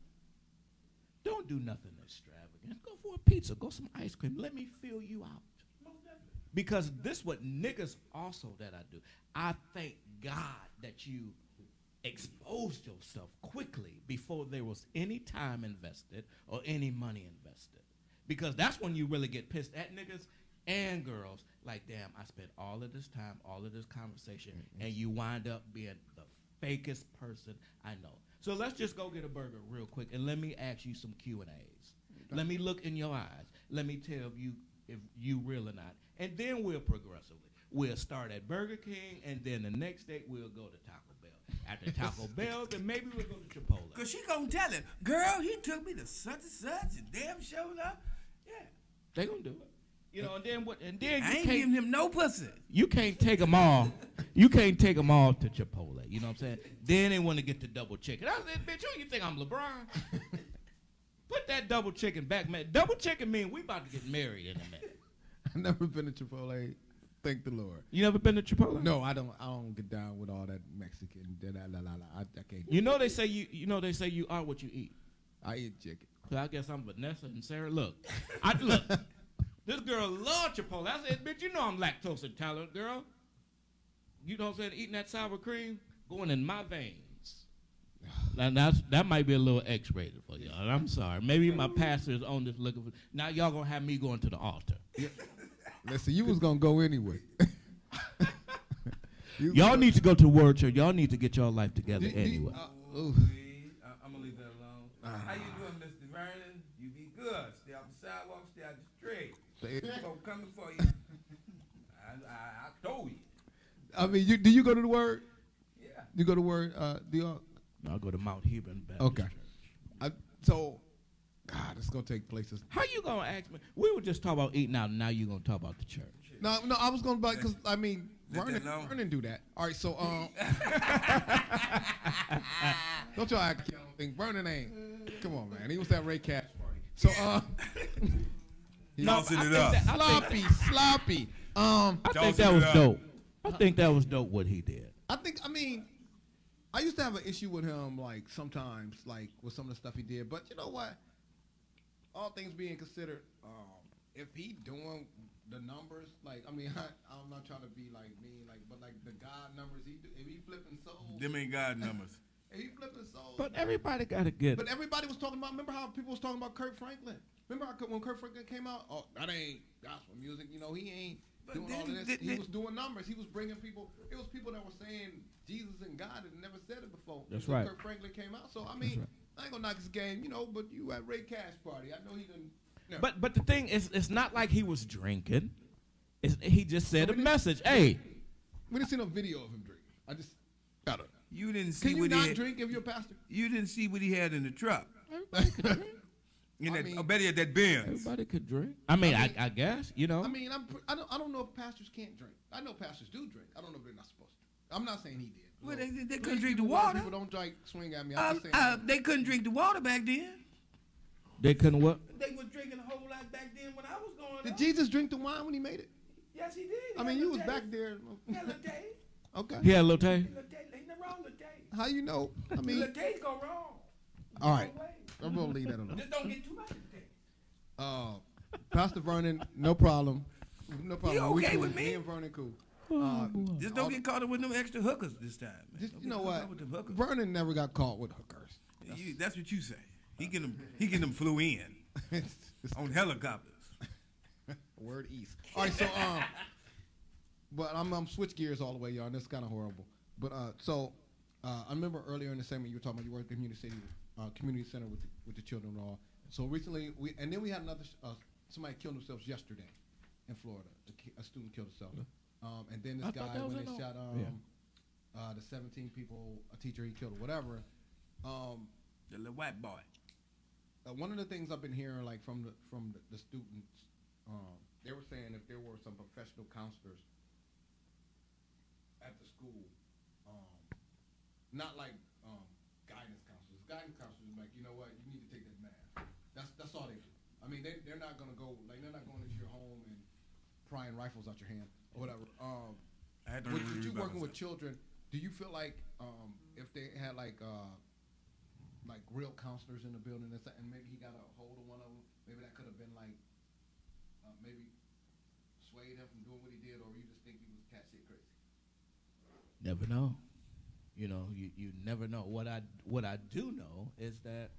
Don't do nothing extravagant. Go for a pizza. Go some ice cream. Let me fill you out. Because this what niggas also that I do. I thank God that you exposed yourself quickly before there was any time invested or any money invested. Because that's when you really get pissed at niggas and girls. Like, damn, I spent all of this time, all of this conversation, and you wind up being the fakest person I know. So let's just go get a burger real quick, and let me ask you some Q&As. Let me look in your eyes. Let me tell you if you real or not. And then we'll progressively. We'll start at Burger King, and then the next date we'll go to Taco Bell. After Taco Bell, then maybe we'll go to Chipotle. Because she gonna tell it, girl, he took me to such and such and damn showed up. Yeah. They gonna do it. You know, and then what? And then I you ain't giving can't. him no pussy. You can't take them all. You can't take them all to Chipotle. You know what I'm saying? Then they want to get the double chicken. I said, bitch, you think I'm LeBron? Put that double chicken back, man. Double chicken mean we about to get married in a minute. I've never been to Chipotle. Thank the Lord. You never been to Chipotle? No, I don't get down with all that Mexican. I can't. You know they say you are what you eat. I eat chicken. So I guess I'm Vanessa and Sarah. Look, this girl love Chipotle. I said, bitch, you know I'm lactose intolerant, girl. You know what I'm saying? Eating that sour cream going in my veins. Now that might be a little X-rated for y'all. I'm sorry. Maybe my pastor is on this looking for. Now y'all gonna have me going to the altar. Yeah. Listen, you was gonna go anyway. Y'all need to go to word church. Y'all need to get your life together anyway. I'm gonna leave that alone. How you doing, Mr. Vernon? You be good. Stay off the sidewalk. Stay out the street. Folk coming for you. I told you. I mean, do you go to the word? Yeah. You go to word? Do you? I'll go to Mount Hebron Baptist Okay. Church. So, God, it's gonna take places. How you gonna ask me? We were just talking about eating out, and now you gonna talk about the church. No, I was gonna buy because I mean, Let that alone. Vernon do that. All right, so don't y'all act. I don't think Vernon ain't. Come on, man. He was at Ray Cash party. So Tossing it up. sloppy. I think that was dope. I think that was dope what he did. I mean, I used to have an issue with him, like, sometimes, like, with some of the stuff he did. But you know what? All things being considered, if he doing the numbers, like, I mean, I'm not trying to be, like, mean, like, but, like, the God numbers, if he flipping souls. Them ain't God numbers. If he flipping souls. But everybody got to get. But everybody was talking about, remember how people was talking about Kirk Franklin? Remember how when Kirk Franklin came out? Oh, that ain't gospel music. You know, he ain't doing all of this. He was doing numbers. He was bringing people. It was people that were saying Jesus and God had never said it before. That's right. Kirk Franklin came out. So, I mean, I ain't going to knock his game, you know, but you at Ray Cash party. I know he didn't. You know. But the thing is, it's not like he was drinking. He just said a message. Hey. We didn't see no video of him drinking. I just, I don't know. You didn't see Can you what not he had, drink if you're a pastor? You didn't see what he had in the truck. I bet he had that Benz. Everybody could drink. I mean, I guess, you know. I mean, I don't know if pastors can't drink. I know pastors do drink. I don't know if they're not supposed to. I'm not saying he did. Well, they couldn't drink the water. People don't drink, swing at me. I'm just saying. They couldn't drink the water back then. They couldn't what? They was drinking a whole lot back then when I was going. Did Jesus drink the wine when he made it? Yes, he did. I mean, you was back there. Yeah, Latte. Okay. He had a little taste. Ain't nothing wrong with Latte. How you know? I mean, Latte go wrong. All right. I'm gonna leave that alone. Just don't get too much Latte. Pastor Vernon, no problem. No problem. He okay with me? Me and Vernon cool. Just don't get caught up with them extra hookers this time. Just, you know what? Vernon never got caught with hookers. That's what you say. He get them flew in on helicopters. Word east. All right, so but I'm switch gears all the way, y'all. And this is kind of horrible. But I remember earlier in the segment you were talking about you worked at community center with the children and all. So recently we had another somebody killed themselves yesterday in Florida. A student killed himself. And then this guy when they shot the 17 people, a teacher he killed or whatever. The little white boy. One of the things I've been hearing, like from the students, they were saying if there were some professional counselors at the school, not like guidance counselors. Guidance counselors are like, you know what, you need to take that math. That's all they do. I mean, they're not gonna go like they're not going into your home and prying rifles out your hand or whatever. With you working with children, do you feel like if they had like real counselors in the building and maybe he got a hold of one of them, maybe that could have been like maybe swayed him from doing what he did, or you just think he was cat shit crazy? Never know. You know, you never know. What I do know is that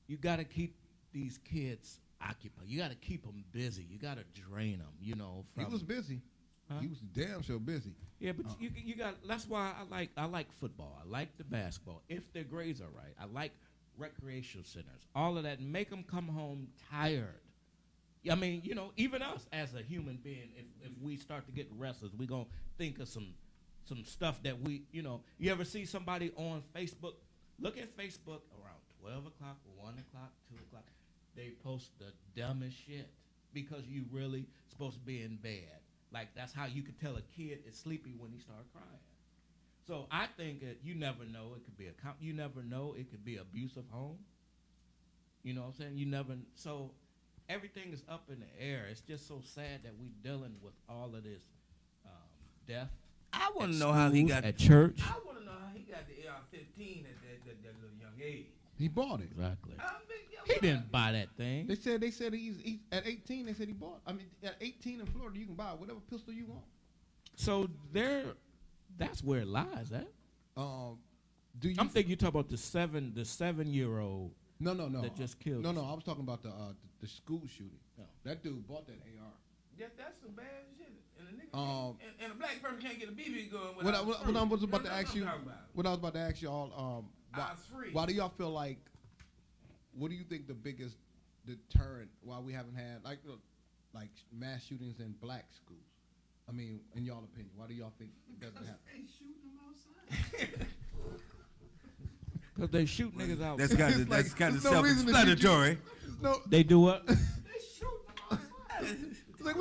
you got to keep these kids occupied. You got to keep them busy. You got to drain them. You know, he was busy. Huh? He was damn sure busy. Yeah, but you got. That's why I like football. I like the basketball if their grades are right. I like recreational centers. All of that. Make them come home tired. I mean, you know, even us as a human being, if we start to get restless, we gonna think of some stuff that we, you know. You ever see somebody on Facebook? Look at Facebook around 12 o'clock, 1 o'clock, 2 o'clock. They post the dumbest shit because you really supposed to be in bed. Like, that's how you could tell a kid is sleepy when he start crying. So I think that you never know. It could be you never know. It could be abusive home. You know what I'm saying? You never. So everything is up in the air. It's just so sad that we dealing with all of this death. I want to know how he got at church. I want to know how he got the AR-15 at that little young age. He bought it. Exactly. He didn't buy that thing. They said he at 18. They said he bought. I mean, at 18 in Florida, you can buy whatever pistol you want. So that's where it lies at. Do you? I'm thinking you talk about the 7-year-old. No. That just killed. No. I was talking about the school shooting. No. That dude bought that AR. Yeah, that's some bad shit. And a nigga and a black person can't get a BB gun. What I was about to ask you. What I was about to ask you all. Why do y'all feel like? What do you think the biggest deterrent why we haven't had like mass shootings in black schools? I mean, in y'all opinion, why do y'all think it doesn't happen? They shooting them outside. Because they shoot niggas out. That's kind of self-explanatory. No, they do what? They shooting them outside. Like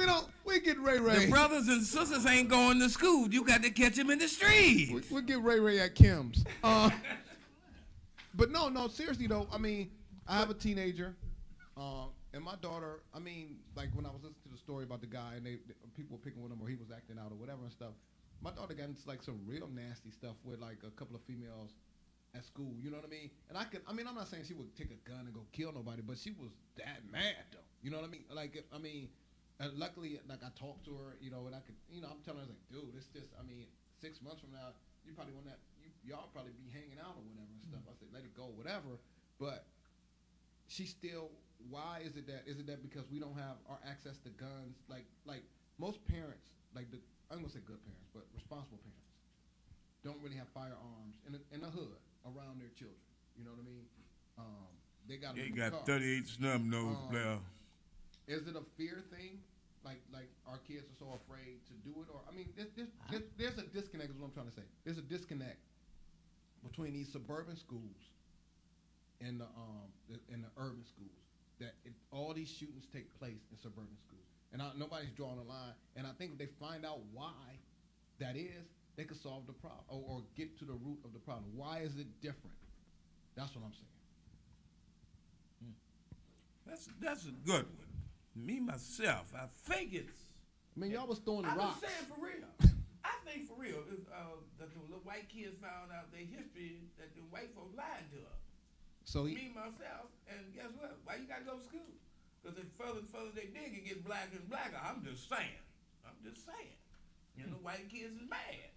we get Ray. The brothers and sisters ain't going to school. You got to catch them in the street. We get Ray at Kim's. But no, seriously though. I mean, I have a teenager. And my daughter, I mean, like when I was listening to the story about the guy and people were picking with him or he was acting out or whatever and stuff, my daughter got into like some real nasty stuff with like a couple of females at school. You know what I mean? And I'm not saying she would take a gun and go kill nobody, but she was that mad though. You know what I mean? Like, luckily, like I talked to her, you know, and I could, you know, I'm telling her, I was like, dude, it's just, 6 months from now, you probably want that, y'all probably be hanging out or whatever and stuff. I said, let it go, whatever. But she still, why is it that because we don't have our access to guns? Like most parents, I'm gonna say good parents, but responsible parents, don't really have firearms in the hood around their children. You know what I mean? They got 38 snub nose player. Is it a fear thing? Like our kids are so afraid to do it, or there's a disconnect. Is what I'm trying to say. There's a disconnect between these suburban schools and the urban schools. All these shootings take place in suburban schools, and nobody's drawing a line. And I think if they find out why that is, they could solve the problem or get to the root of the problem. Why is it different? That's what I'm saying. That's a good one. Me myself, I think it's. Y'all was throwing the rocks. I'm saying for real. I think for real. That the little white kids found out their history that the white folks lied to us. So me myself, and guess what? Why you gotta go to school? Because the further they dig, it gets blacker and blacker. I'm just saying. You know, white kids is mad.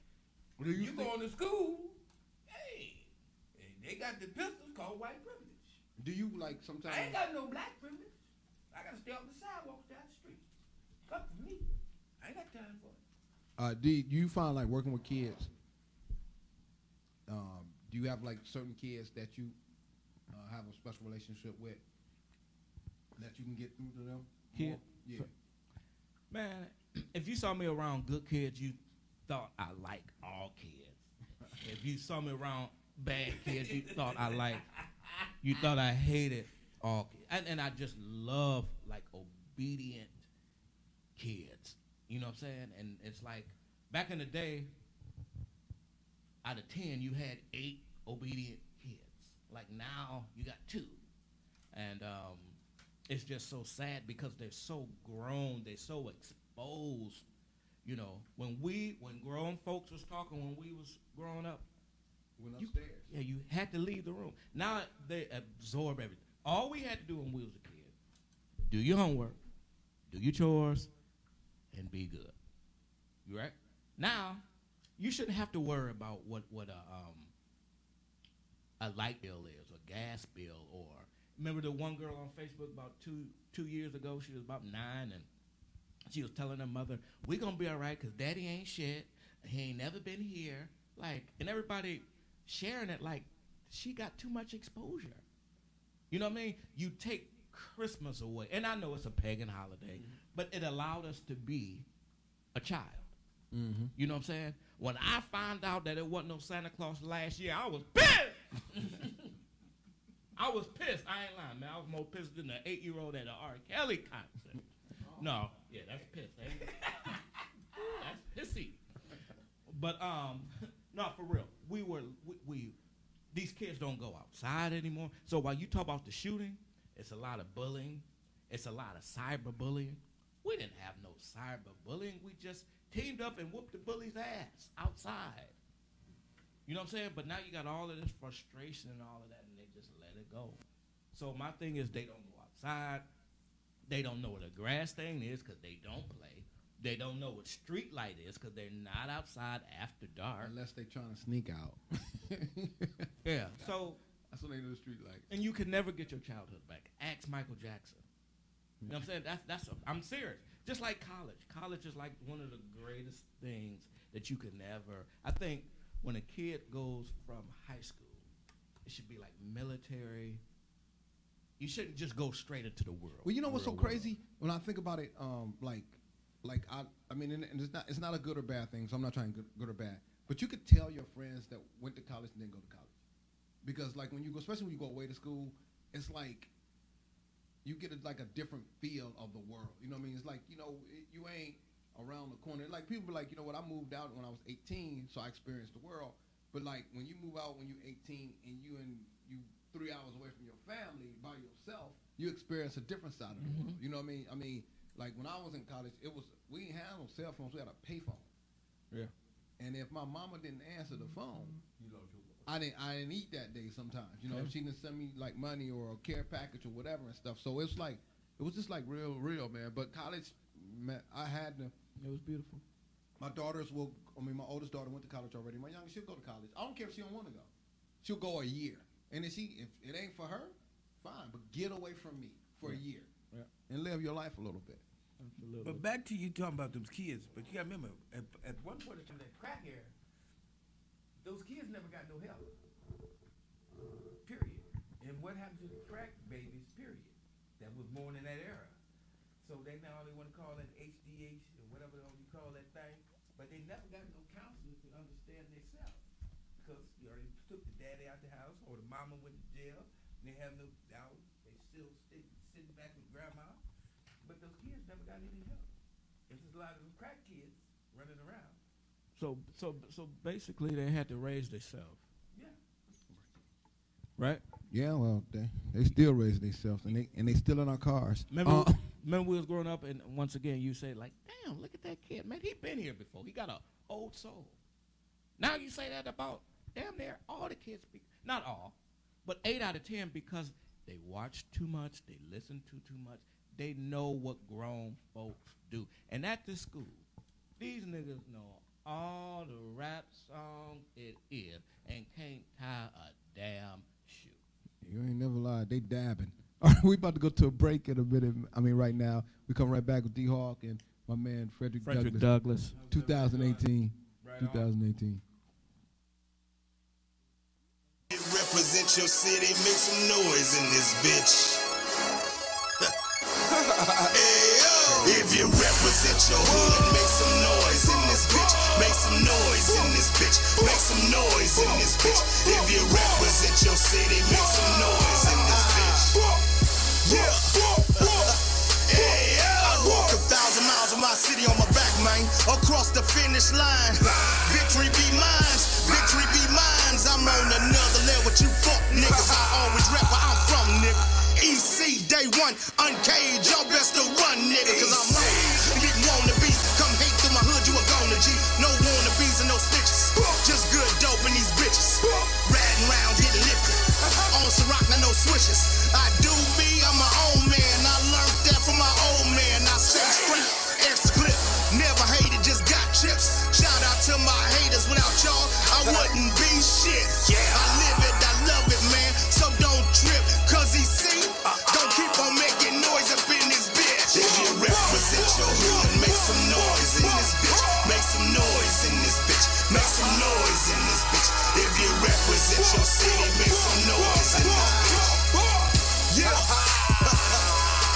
You going to school? Hey, they got the pistols called white privilege. Do you like sometimes? I ain't got no black privilege. I gotta stay off the sidewalk down the street. Come for me. I ain't got time for it. Do you find like working with kids? Do you have like certain kids that you have a special relationship with that you can get through to them? Kid? Yeah. Man, if you saw me around good kids, you thought I like all kids. If you saw me around bad kids, you thought I hated all kids. And I just love like obedient kids. You know what I'm saying? And it's like back in the day, out of 10, you had 8 obedient kids. Like now, you got 2. And it's just so sad because they're so grown, they're so exposed. You know, when grown folks was talking when we was growing up, went upstairs. You had to leave the room. Now they absorb everything. All we had to do when we was a kid, do your homework, do your chores, and be good. You right? Now, you shouldn't have to worry about what a light bill is, or gas bill, or remember the one girl on Facebook about two years ago, she was about 9, and she was telling her mother, "We're gonna be all right because Daddy ain't shit. He ain't never been here." Like, and everybody sharing it like she got too much exposure. You know what I mean? You take Christmas away, and I know it's a pagan holiday, but it allowed us to be a child. Mm-hmm. You know what I'm saying? When I found out that it wasn't no Santa Claus last year, I was pissed. I was pissed. I ain't lying, man. I was more pissed than the 8-year-old at the R. Kelly concert. No, yeah, that's pissed. That's pissy. But no, for real. We these kids don't go outside anymore. So while you talk about the shooting, it's a lot of bullying. It's a lot of cyberbullying. We didn't have no cyberbullying. We just teamed up and whooped the bully's ass outside. You know what I'm saying? But now you got all of this frustration and all of that, and they just let it go. So my thing is they don't go outside. They don't know what a grass thing is because they don't play. They don't know what street light is because they're not outside after dark. Unless they're trying to sneak out. Yeah. So that's what they do, the street light. And you can never get your childhood back. Ask Michael Jackson. You know what I'm saying? I'm serious. Just like college. College is like one of the greatest things that you can never. I think when a kid goes from high school, it should be like military. You shouldn't just go straight into the world. Well, you know what's so crazy? When I think about it, I mean, and it's not a good or bad thing, so I'm not trying good or bad. But you could tell your friends that went to college and didn't go to college. Because like when you go, especially when you go away to school, it's like you get a different feel of the world. You know what I mean? It's like, you know, you ain't around the corner. Like people be like, you know what, I moved out when I was 18, so I experienced the world. But like when you move out when you're 18 and you 3 hours away from your family by yourself, you experience a different side of the world. You know what I mean? I mean, like when I was in college, we didn't have no cell phones. We had a payphone. Yeah. And if my mama didn't answer the phone, You lost your I didn't eat that day sometimes. You know, if she didn't send me like money or a care package or whatever and stuff. So it was just like real, man. But college, man, it was beautiful. My my oldest daughter went to college already. My youngest, she'll go to college. I don't care if she don't want to go. She'll go a year. And if it ain't for her, fine. But get away from me for a year and live your life a little bit. Absolutely. But back to you talking about those kids. But you got to remember, at one point in that crack era, those kids never got no help. Period. And what happened to the crack babies, period? That was born in that era. So they now only want to call it HDH or whatever you call that thing. But they never got no counselors to understand themselves. Because you already took the daddy out the house or the mama went to jail. And they have no doubt. They still sitting back with grandma. But those kids never got any help. And there's a lot of those crack kids running around. So basically, they had to raise themselves. Yeah. Right. Yeah, well, they still raise themselves, and they still in our cars. Remember we was growing up, and once again, you say like, "Damn, look at that kid, man. He been here before. He got an old soul." Now you say that about damn near all the kids. Not all, but 8 out of 10 because they watch too much, they listen to too much, they know what grown folks do. And at this school, these niggas know all the rap songs it is and can't tie a damn shoe. You ain't never lied. They dabbing. All right, we about to go to a break in a minute. I mean, right now. We come right back with D-Hawk and my man Frederick Douglass. 2018. Right 2018. Represent your city, make some noise in this bitch. Hey, yo. If you represent your hood, make some noise in this bitch. Make some noise in this bitch. Make some noise in this bitch. If you represent your city, make some noise in this bitch. Yeah. Hey, yo. I walk 1,000 miles with my city on my back, man. Across the finish line. Victory be mine. Victory be mine. I'm on another level with you fuck niggas. I always rap where I'm from, nigga. EC, day one, uncaged. Y'all best to run, nigga, cause I'm on. Didn't wanna be, come hate through my hood, you a gonna G. No wannabes and no snitches. Just good dope in these bitches. Riding round, getting lifted. On Ciroc, no switches. I do me, I'm my own man. I learned that from my old man. I stay straight, extra clip. Never hated, just got chips. Shout out to my haters, without y'all, I wouldn't be shit. I live it, I love it, man. So don't trip, cause he see. Don't keep on making noise up in this bitch. If you represent your hood, make some noise in this bitch. Make some noise in this bitch. Make some noise in this bitch. If you represent your city, make some noise in this bitch. Yeah.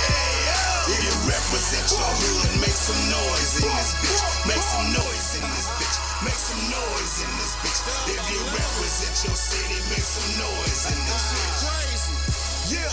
Hey, yo. If you represent your hood, make some noise in this bitch. Make some noise in this bitch. Make some noise in this bitch. If you represent your city, make some noise in this bitch. Crazy. Yeah.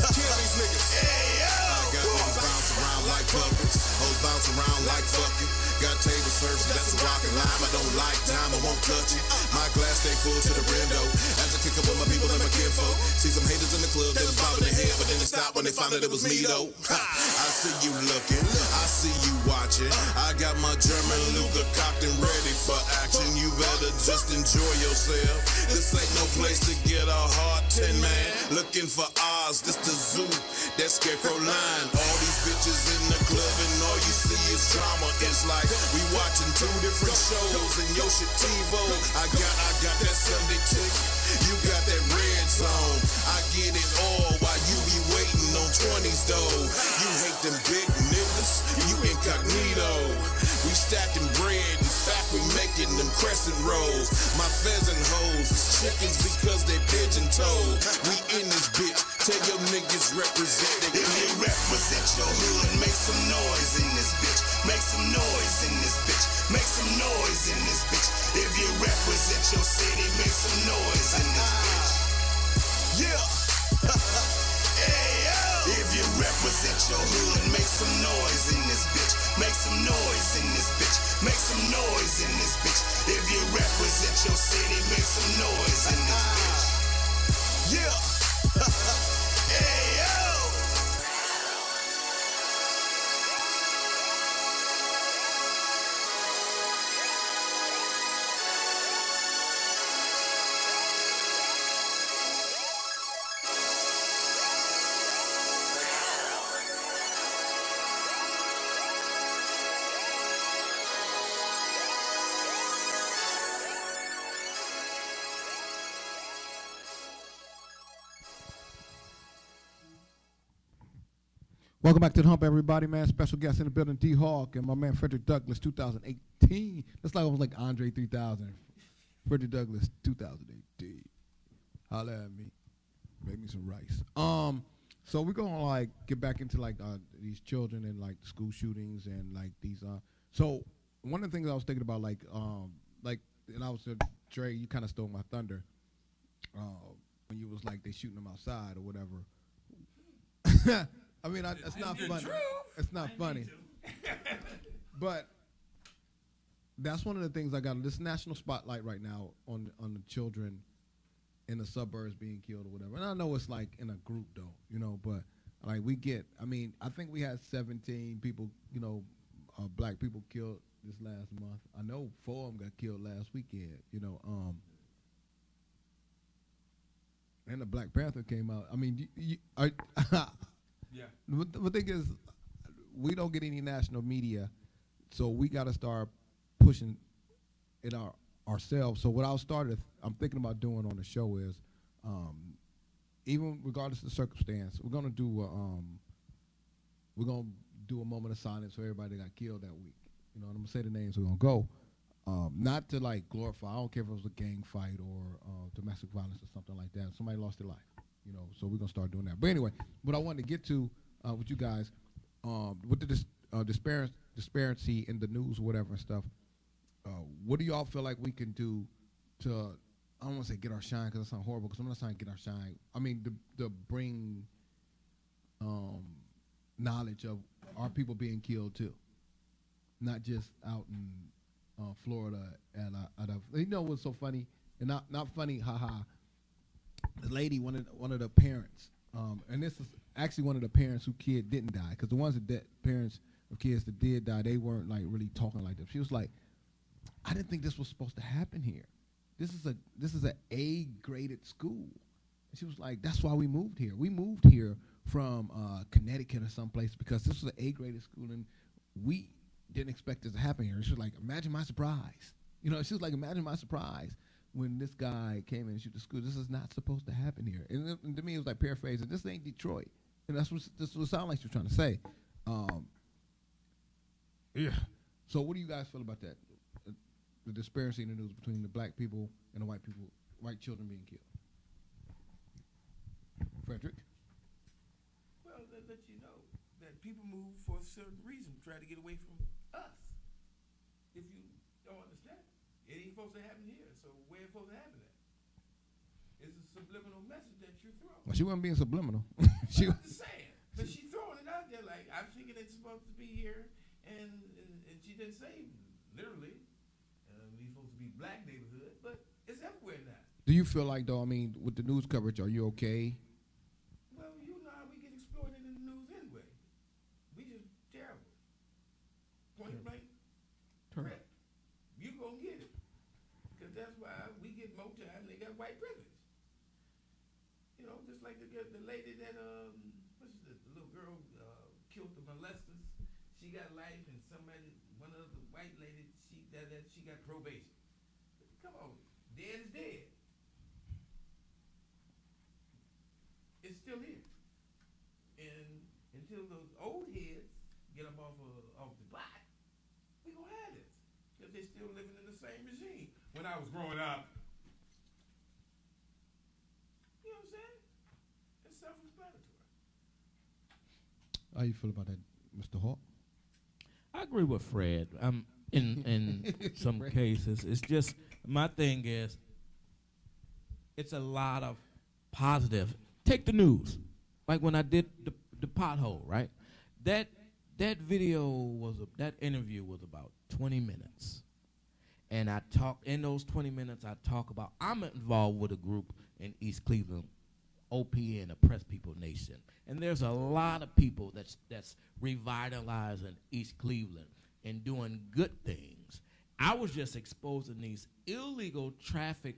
Kill these niggas. Hey, yo. I got niggas bounce around like puppets. Hoes bounce around like fucking. Got table service, that's a rocket lime. I don't like time, I won't touch it. My glass stay full to the brim though. As I kick up with my people and my kinfolk. See some haters in the club, they was bobbing their head, but then they stopped when they found out it was me though. I see you looking, I see you watching. I got my German Luger cocked and ready for action. You better just enjoy yourself. This ain't no place to get a hard 10 man. Looking for Oz, this the zoo, that scarecrow line. All these bitches in the club and all you see is drama. It's like we watching 2 different shows and your shit TiVo. I got that Sunday ticket. You got that red zone. I get it all while you be waiting on 20s though. You hate them big niggas. You incognito. We stacking bread. In fact, we making them crescent rolls. My pheasant hoes is chickens because they pigeon-toed. We in this bitch. Tell your niggas represent. If you represent your hood, make some noise in this bitch. Make some noise in this bitch. Make some noise in this bitch. If you represent your city, make some noise in this bitch. Yeah. Hey, yo. If you represent your hood, make some noise in this bitch. Make some noise in this bitch. Make some noise in this bitch. If you represent your city, make some noise in this bitch. Yeah. Welcome back to the Hump, everybody, man. Special guest in the building, D-Hawk, and my man Frederick Douglass, 2018. That's like almost like Andre 3000. Frederick Douglass, 2018. Holla at me. Make me some rice. So we're gonna like get back into like these children and like school shootings and like these. So one of the things I was thinking about, like, and I was Dre, you kind of stole my thunder when you was like they shooting them outside or whatever. I mean, it's not funny. It's not funny. But that's one of the things I got. This national spotlight right now on the children in the suburbs being killed or whatever. And I know it's like in a group though, you know, but like I mean, I think we had 17 people, you know, black people killed this last month. I know 4 of them got killed last weekend, you know. And the Black Panther came out. I mean, Yeah. The thing is, we don't get any national media, so we got to start pushing it ourselves. So what I'm thinking about doing on the show is, even regardless of the circumstance, we're gonna do a moment of silence for everybody that got killed that week. You know, and I'm gonna say the names. We're gonna go, not to like glorify. I don't care if it was a gang fight or domestic violence or something like that. Somebody lost their life. You know, so we're gonna start doing that. But anyway, what I wanted to get to with you guys, with the disparity in the news or whatever and stuff, what do y'all feel like we can do to, I don't want to say get our shine because that sounds horrible, because I'm not trying to get our shine. I mean, to bring knowledge of our people being killed too, not just out in Florida and you know what's so funny, and not funny, haha. The lady, one of the parents, and this is actually one of the parents whose kid didn't die, because the ones parents of kids that did die, they weren't like really talking like that. She was like, I didn't think this was supposed to happen here. This is a A-graded school. And she was like, that's why we moved here. We moved here from Connecticut or someplace because this was an A-graded school, and we didn't expect this to happen here. And she was like, imagine my surprise. You know, she was like, imagine my surprise when this guy came in and shoot the school. This is not supposed to happen here. And to me, it was like paraphrasing, this ain't Detroit. And that's what this would sound like she was trying to say. Yeah. So what do you guys feel about that? The disparity in the news between the black people and the white children being killed. Frederick? Well, that let you know that people move for a certain reason, try to get away from us. If you don't understand, it ain't supposed to happen here, so where it's supposed to happen at? It's a subliminal message that you're throwing. Well, she wasn't being subliminal. I'm just saying, but she's throwing it out there like, I'm thinking it's supposed to be here, and she didn't say literally, we're supposed to be black neighborhood, but it's everywhere now. Do you feel like, though, I mean, with the news coverage, are you okay? Well, you know how we get exploited in the news anyway. We just terrible. Point blank. Correct. You gonna get it. Because that's why we get more time, they got white privilege. You know, just like the lady that, what's the little girl killed the molesters. She got life, and one of the white ladies, she got probation. Come on, dead is dead. It's still here. And until those old heads get up off the block, we gonna have this. Because they're still living in the same regime. When I was growing up, you know what I'm saying? It's self-explanatory. How you feel about that, Mr. Hawk? I agree with Fred. In some cases, it's just, my thing is, it's a lot of positive. Take the news, like when I did the pothole, right? That video that interview was about 20 minutes, and in those 20 minutes I talk about, I'm involved with a group in East Cleveland, OPN, Oppressed People Nation, and there's a lot of people that's revitalizing East Cleveland and doing good things. I was just exposing these illegal traffic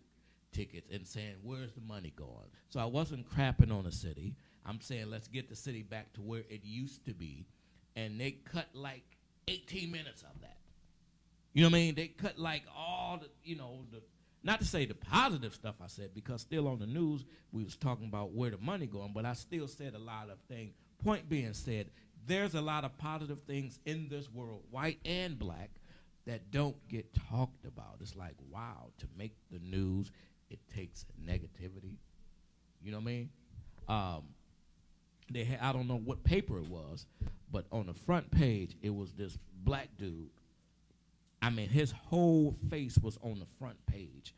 tickets and saying, where's the money going? So I wasn't crapping on the city. I'm saying, let's get the city back to where it used to be. And they cut like 18 minutes of that. You know what I mean? They cut like all not to say the positive stuff I said, because still on the news, we was talking about where the money going, but I still said a lot of things. Point being said, there's a lot of positive things in this world, white and black, that don't get talked about. It's like, wow, to make the news, it takes negativity. You know what I mean? I don't know what paper it was, but on the front page, it was this black dude. I mean, his whole face was on the front page.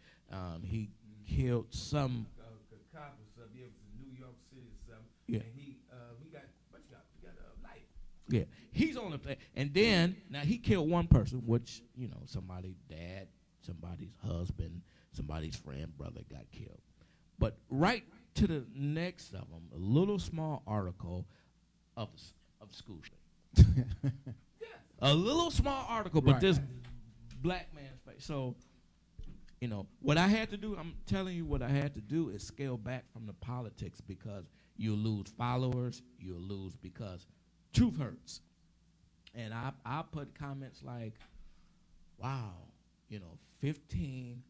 He killed some. A cop or something. It was in New York City or something. Yeah. And he got what you got? You got a life. Yeah, he's on the plane, and then now he killed one person, which somebody's dad, somebody's husband, somebody's friend, brother got killed. But right to the next of them, a little small article of school shooting. A little small article, but this black man's face. So, what I had to do, I'm telling you, what I had to do is scale back from the politics, because you'll lose followers, you'll lose because truth hurts. And I put comments like, wow, 15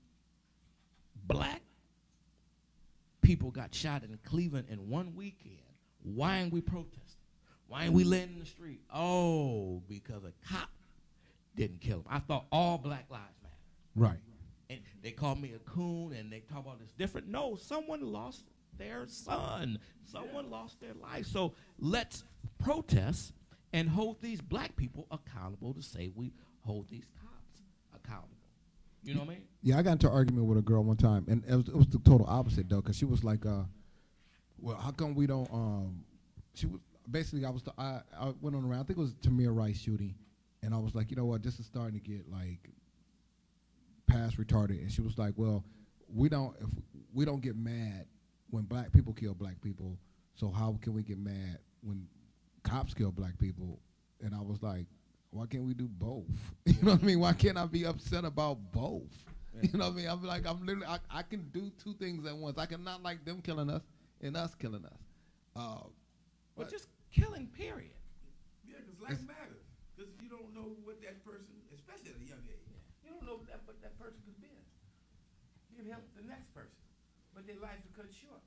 black people got shot in Cleveland in one weekend. Why ain't we protesting? Why ain't we laying in the street? Oh, because a cop didn't kill him. I thought all black lives matter. Right. And they called me a coon, and they talk about this different. No, someone lost their son. Someone lost their life. So let's protest and hold these black people accountable to say we hold these cops accountable. You know what I mean? Yeah, I got into an argument with a girl one time, and it was the total opposite, though, because she was like, well, how come we don't, she was, basically, I went on around, I think it was Tamir Rice shooting, and I was like, you know what, this is starting to get, like, past retarded, and she was like, well, we don't get mad when black people kill black people, so how can we get mad when cops kill black people? And I was like, why can't we do both? You know what I mean? Why can't I be upset about both? Yeah. You know what I mean? I'm like, I can do two things at once. I cannot like them killing us and us killing us. But just killing, period. Yeah, because life matters. Because you don't know what that person, especially at a young age, you don't know what that person could be. You can help the next person, but their life is cut short.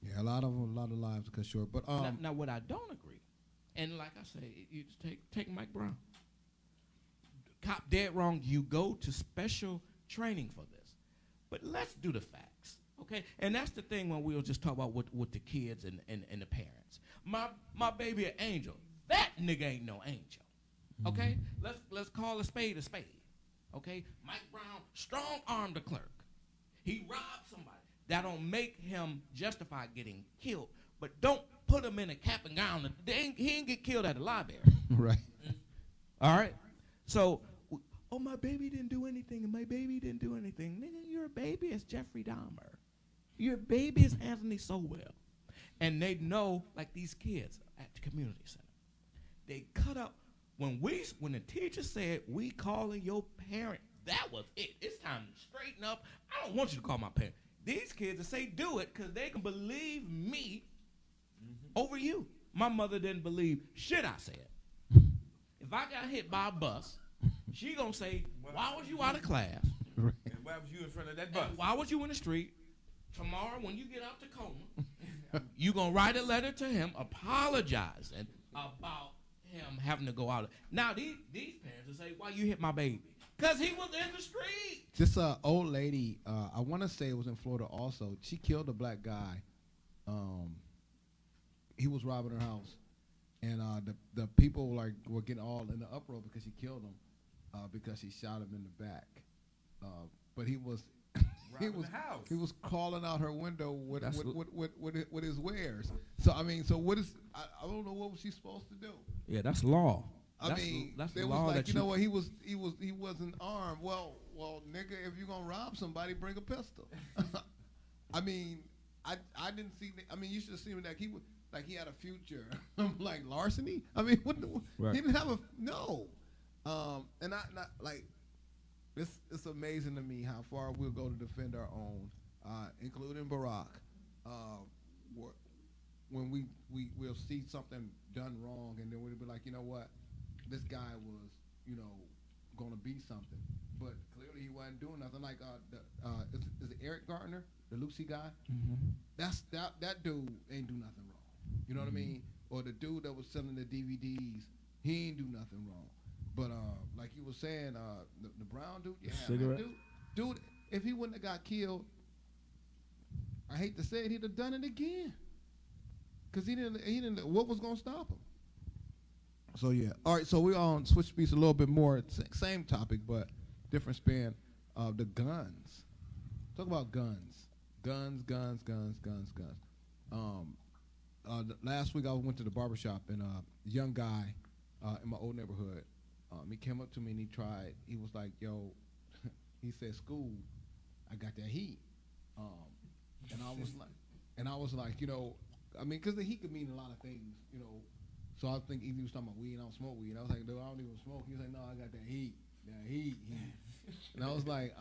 Yeah, a lot of lives are cut short. But now what I don't agree, and like I say, you just take Mike Brown. Cop dead wrong. You go to special training for this, but let's do the facts, okay? And that's the thing when we'll just talk about with the kids and the parents. My baby an angel. That nigga ain't no angel, okay? Let's call a spade, okay? Mike Brown strong-armed the clerk. He robbed somebody. That don't make him justify getting killed, but don't put him in a cap and gown. He ain't get killed at the library. Right. All right? So, my baby didn't do anything, and my baby didn't do anything. Nigga, your baby is Jeffrey Dahmer. Your baby is Anthony Sowell. And they know, like these kids at the community center, they cut up. When the teacher said, we calling your parent, that was it. It's time to straighten up. I don't want you to call my parent. These kids that say do it because they can believe me over you. My mother didn't believe shit I said. If I got hit by a bus, she gonna say, why was you out of class? And why was you in front of that bus? And why was you in the street? Tomorrow when you get out Tacoma, you gonna write a letter to him apologizing about him having to go out. Now these parents will say, why you hit my baby? Because he was in the street. This old lady, I want to say it was in Florida also. She killed a black guy. He was robbing her house. And the people were getting all in the uproar because she killed him because she shot him in the back. But he was he was calling out her window with his wares. So I mean, what is I don't know what was she supposed to do. Yeah, that's law. I mean, that's they the was law like, that you know what, he wasn't armed. Well, nigga, if you're gonna rob somebody, bring a pistol. I mean, I didn't see. I mean, you should have seen like he had a future, like larceny. I mean, right. He didn't have a no. And not like it's amazing to me how far we'll go to defend our own, including Barack. When we'll see something done wrong, and then we'll be like, you know what, this guy was, going to be something, but clearly he wasn't doing nothing. Like is it Eric Garner, the Lucy guy? Mm-hmm. That dude ain't do nothing wrong. You know what I mean? or the dude that was selling the DVDs, he ain't do nothing wrong. But like you were saying, the brown dude, yeah, cigarette? man, dude, if he wouldn't have got killed, I hate to say it, he'd have done it again. Cause he didn't. What was gonna stop him? So yeah. All right. So we're on switch speeds a little bit more. Same topic, but different spin. The guns. Talk about guns. Guns. Last week I went to the barbershop and a young guy in my old neighborhood. He came up to me and he was like, "Yo," he said, "School, I got that heat." And I was like, you know, I mean, because the heat could mean a lot of things, you know. So I think he was talking about weed. I don't smoke weed. I was like, dude, I don't even smoke. He was like, no, I got that heat. And I was like,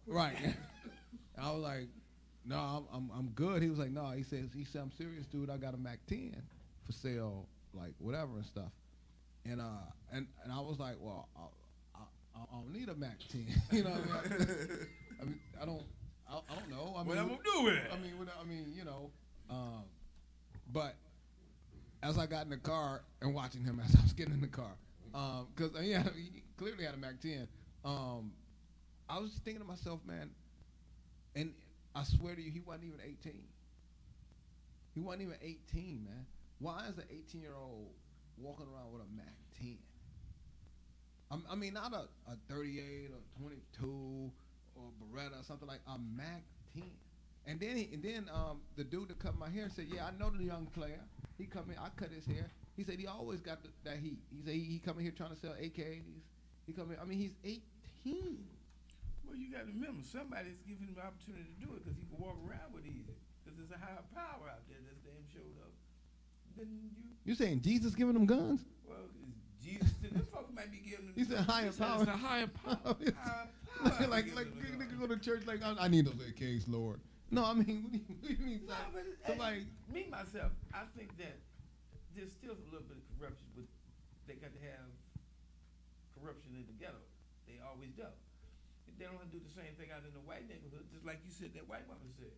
right. I was like, no, I'm good. He was like, no. He said, I'm serious, dude. I got a Mac 10 for sale, like whatever and stuff. And I was like, well, I don't need a Mac 10. You know what I mean? I don't know. I mean, what I'm gonna do with it? I mean, you know. But as I got in the car and watching him as I was getting in the car, because he clearly had a Mac 10. I was just thinking to myself, man, and I swear to you, he wasn't even 18. He wasn't even 18, man. Why is an 18-year-old walking around with a Mac 10? I mean, not a 38 or 22 or Beretta or something like a Mac 10. And then the dude that cut my hair said, yeah, I know the young player. He come in, I cut his hair. He said he always got that heat. He said he come in here trying to sell AKs. He come in, I mean, he's 18. Well, you got to remember, somebody's giving him the opportunity to do it because he can walk around with easy. Because there's a higher power out there that's damn showed up. Then you saying Jesus giving them guns? Well, Jesus, them folks might be giving them. He said higher power. It's a higher power. like nigga go to church like I need those AKs, Lord. No, I mean, what do you mean? No, but somebody. Me myself, I think that there's still a little bit of corruption, but they got to have corruption in the ghetto. They always do. They don't do the same thing out in the white neighborhood, just like you said, that white woman said.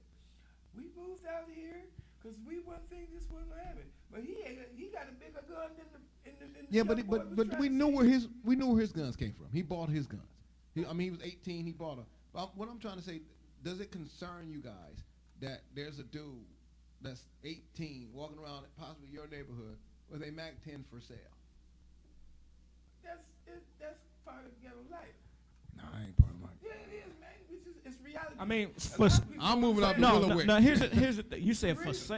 We moved out here because we one thing this wasn't happening. But he got a bigger gun than the yeah, but we knew where his guns came from. He bought his guns. He was 18. He bought them. What I'm trying to say, does it concern you guys that there's a dude that's 18 walking around possibly your neighborhood with a Mac 10 for sale? That's part of ghetto life. No, I ain't part of my. Yeah, it is, man. It's reality. I mean, I'm moving up. No. Here's the thing. You said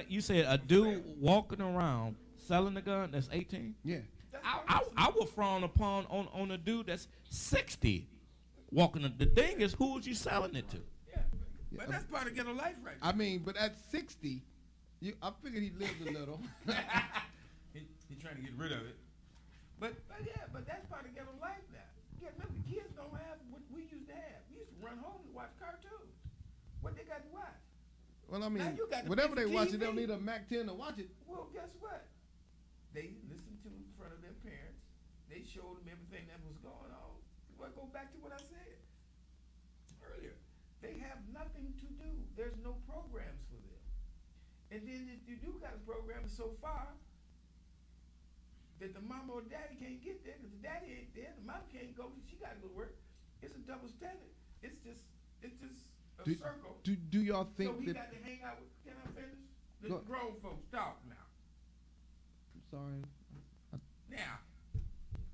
you said a dude walking around selling a gun that's 18. Yeah. I would frown upon on a dude that's 60 walking. The thing is, who is you selling it to? Yeah. But that's part of ghetto life, right? I mean, but at 60, I figured he lived a little. He's trying to get rid of it. But that's part of ghetto life now. Yeah, remember, kids don't have what we used to have. We used to run home and watch cartoons. What they got to watch? Well, I mean, whatever they watch, they don't need a Mac 10 to watch it. Well, guess what? They listened to in front of their parents. They showed them everything that was going on. Well, go back to what I said earlier. They have nothing to do. There's no programs for them. And then if you do got a program so far that the mama or daddy can't get there because the daddy ain't there, the mom can't go, she got to go to work. It's a double standard. It's just a circle. Do y'all think so he that? got to hang out with? Can I finish? The grown folks talk now. I'm sorry. Now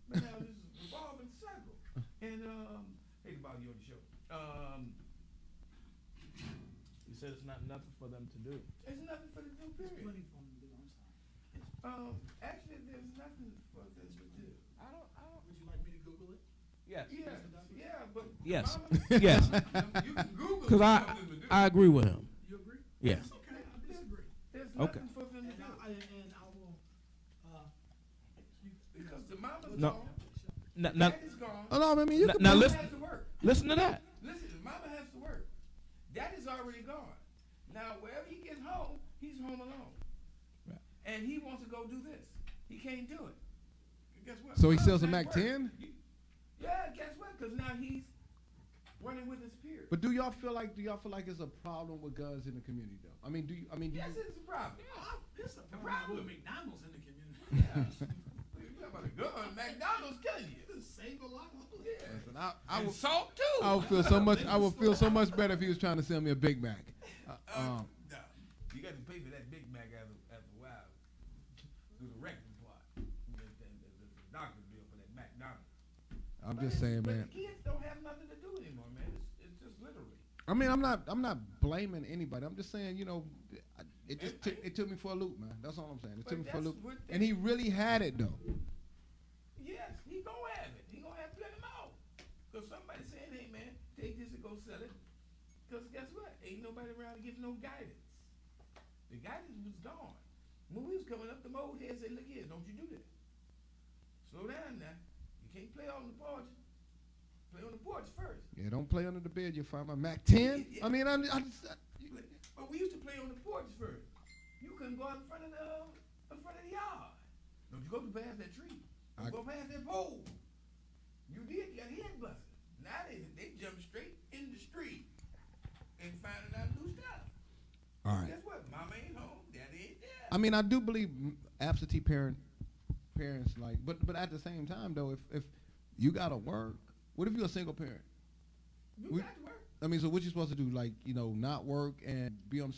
this is a revolving circle. And hate to bother you on the show. You said it's not nothing for them to do. It's nothing for them to do. Period. Plenty for them to do. I'm sorry. Actually, there's nothing for them to do. I don't. Would you like me to Google it? Yes. Yeah, but Yes. mama, Yes. you can Google Because something to do. I agree with him. You agree? Yes. That's okay. I disagree. There's Okay. nothing for them to do. And I will. Because the mama's No. gone, Now, daddy's gone. Oh no, I mean you can. now Mama listen. has to work. Listen to that. Listen, mama has to work. Daddy's already gone. Now, wherever he gets home, he's home alone. Right. And he wants to go do this. He can't do it. Guess what? So he Mama's sells a at Mac work. 10? Yeah, guess what? Because now he's running with his peers. But do y'all feel like it's a problem with guns in the community though? I mean, Yes, it's a problem. This is a The problem problem- with McDonald's in the community. Yeah. You talking about a gun? McDonald's killing you. This save a lot of Yeah. Listen, And salt too. I would feel so much. I would feel so much better if he was trying to sell me a Big Mac. No, you got to pay for that Big Mac after a while. Do the rectum part. The doctor's bill for that McDonald's. I'm just saying, But man. the kids don't have nothing to do anymore, man. It's just literally. I mean, I'm not blaming anybody. I'm just saying, you know, it took me for a loop, man. That's all I'm saying. It But took me for a that's loop, what and he really had it though. Yes, he gonna have it. He gonna have to let him out. Cause somebody saying, hey man, take this and go sell it. Cause guess what? Ain't nobody around to give no guidance. The guidance was gone. When we was coming up, the old head said, look here, don't you do that. Slow down now. You can't play on the porch. Play on the porch first. Yeah, don't play under the bed. You'll find my Mac 10. Yeah. I mean, But we used to play on the porch first. You couldn't go out in front of the yard. Don't you go past that tree. Don't go past that pole. You did, you got head busted. Now they jump straight in the street and finding out new stuff. all right. Guess what? Mama ain't home, daddy ain't there. I mean, I do believe absentee parents like, but at the same time though, if you gotta work, what if you're a single parent? You got to work. I mean, so what you supposed to do? Like, you know, not work and be on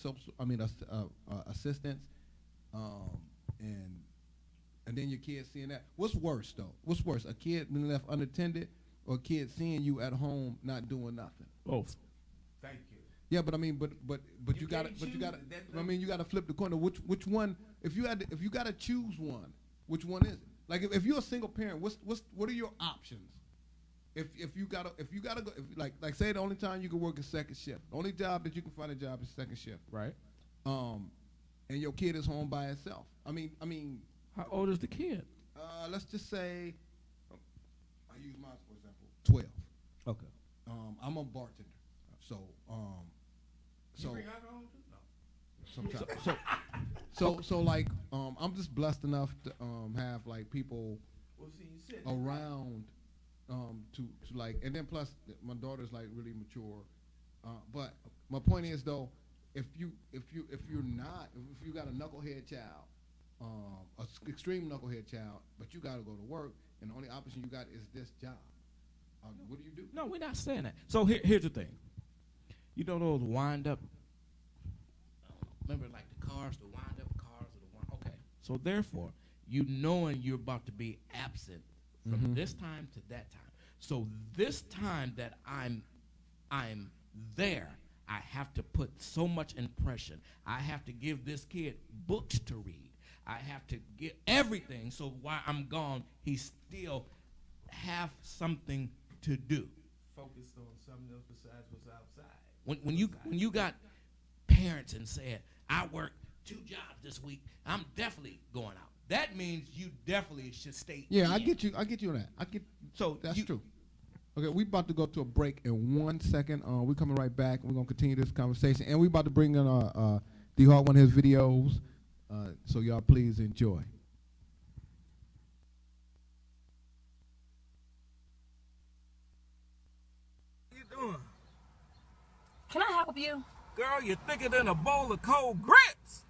assistance, and then your kid seeing that. What's worse though? What's worse, a kid being left unattended, or a kid seeing you at home not doing nothing? Both. Thank you. Yeah, but I mean, but You you gotta, can't but you choose gotta. it. That's I mean, you gotta flip the coin. Which one? If you gotta choose one, which one is it? Like, if you're a single parent, what are your options? If you gotta go, like say the only time you can work is second shift. The only job that you can find a job is second shift, Right. and your kid is home by itself. I mean, How old is the kid? let's just say, I use mine for example, 12. Okay. I'm a bartender, so You bring alcohol too? No. sometimes. So like, I'm just blessed enough to have like people Well, see, you said around to like, and then plus my daughter's like really mature. But my point is though, if you got a knucklehead child, extreme knucklehead child, but you got to go to work, and the only option you got is this job. What do you do? No, we're not saying that. So here's the thing. You know those wind up. Remember, like the cars, the wind up cars, or the one. Okay. So therefore, you knowing you're about to be absent from this time to that time. So this time that I'm there, I have to put so much impression. I have to give this kid books to read. I have to get everything. So while I'm gone, he still have something to do. focused on something else besides what's outside. When you got parents and said, I work 2 jobs this week, I'm definitely going out. That means you definitely should stay. Yeah, in. I get you on that. So That's true. Okay, we about to go to a break in 1 second. We're coming right back. We're gonna continue this conversation, and we about to bring in D Hart, one of his videos. So y'all please enjoy. What you doing? Can I help you? Girl, you're thicker than a bowl of cold grits.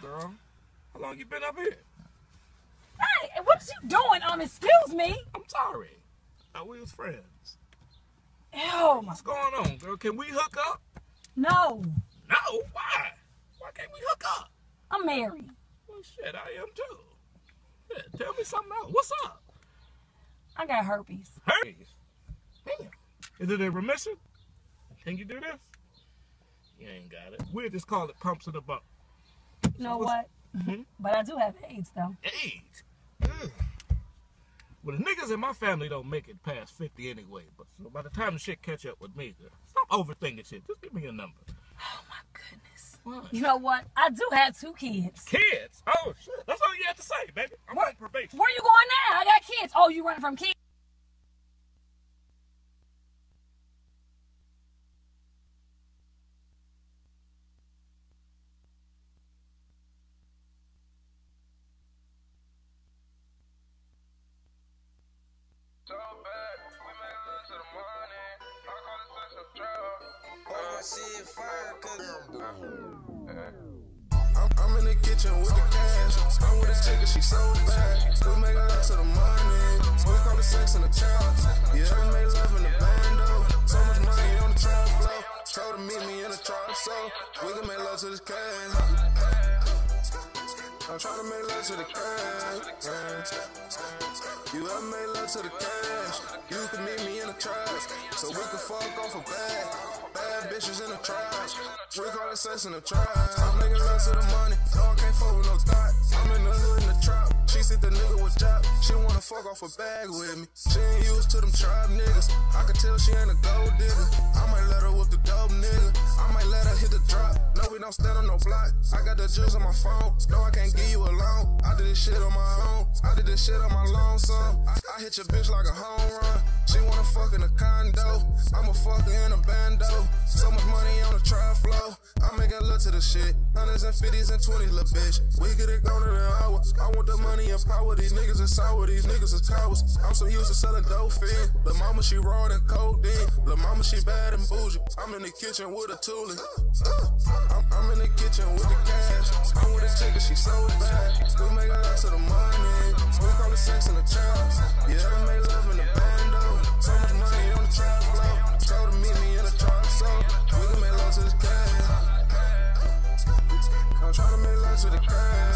Girl. How long you been up here? Hey, what you doing? Excuse me. I'm sorry. We was friends. Ew. What's going on, girl? Can we hook up? No, No, why? Why can't we hook up? I'm married. Well, shit, I am too. Yeah, tell me something else. What's up? I got herpes. Herpes. Damn. Is it in remission? Can you do this? You ain't got it. We'll just call it pumps in the butt. You know what? But I do have AIDS, though. AIDS. Well, the niggas in my family don't make it past 50 anyway. But so by the time the shit catch up with me, girl, stop overthinking shit. Just give me a number. Oh, my goodness. What? You know what? I do have 2 kids. Kids? Oh, shit. That's all you have to say, baby. I'm on probation. Where you going now? I got kids. Oh, you running from kids? So bad, we make love to the morning. I call it sex a drug. Oh, my shit fire, cause I'm in the kitchen with the cash. I'm with a chick and she so bad. We make love to the money. We call it sex in the trap. Yeah, we make love in the bando. So much money on the trap floor. Told her meet me in the trap, so we can make love to this cash. I'm trying to make love to the cash. You ever made love to the cash? You can meet me in the trash, so we can fuck off a bag. Bad bitches in the trash. We call it sex in the trash. I'm making love to the money. No, I can't fuck with no thought. I'm in the hood in the trap. She see the nigga with job. She wanna fuck off a bag with me. She ain't used to them tribe niggas. I can tell she ain't a gold digger. I might let her whip the dope nigga. I might let her hit the drop. No, we don't stand on no block. I got the juice on my phone. No, I can't give you a loan. I did this shit on my own. I did this shit on my lonesome. I hit your bitch like a home run. She wanna fuck in a condo. I'ma fuck her in a bando. So much money on the trial flow. I'm making love to the shit. Hundreds and fifties and 20s, little bitch. We get it gone in an hour. I want the money and power. These niggas is sour. These niggas is cowards. I'm so used to selling dope fiend. Lil' mama, she raw and codeine. Lil' mama, she bad and bougie. I'm in the kitchen with a toolie. I'm in the kitchen with the cash. I'm with a chick and she so bad. We make love to the money. We call it sex in the trap. Yeah, we make love in the bando. So much money on the trap floor. Told her meet me in the trap, so we can make love to this cash. I'm trying to make love to the cash.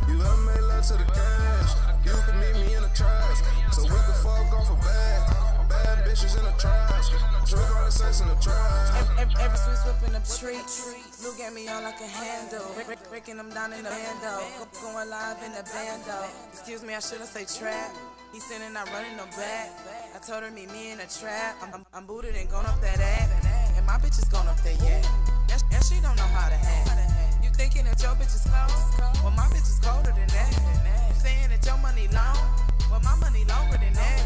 You ever made love to the cash? You can meet me in the trash, so we can fuck off a bag. Bad bitches in the trash. Drink all the sex in the trash. Every sweet whipping up treats. Lou got me on like a handle. Breaking them down in the bando. Going live in the bando. Excuse me, I shouldn't say trap. He sitting, not running no back. I told her meet me in a trap. I'm booted and gone up that ass. And my bitch is gone up that yeah. And she don't know how to act. You thinking that your bitch is cold? Well, my bitch is colder than that. You saying that your money long? Well, my money longer than that.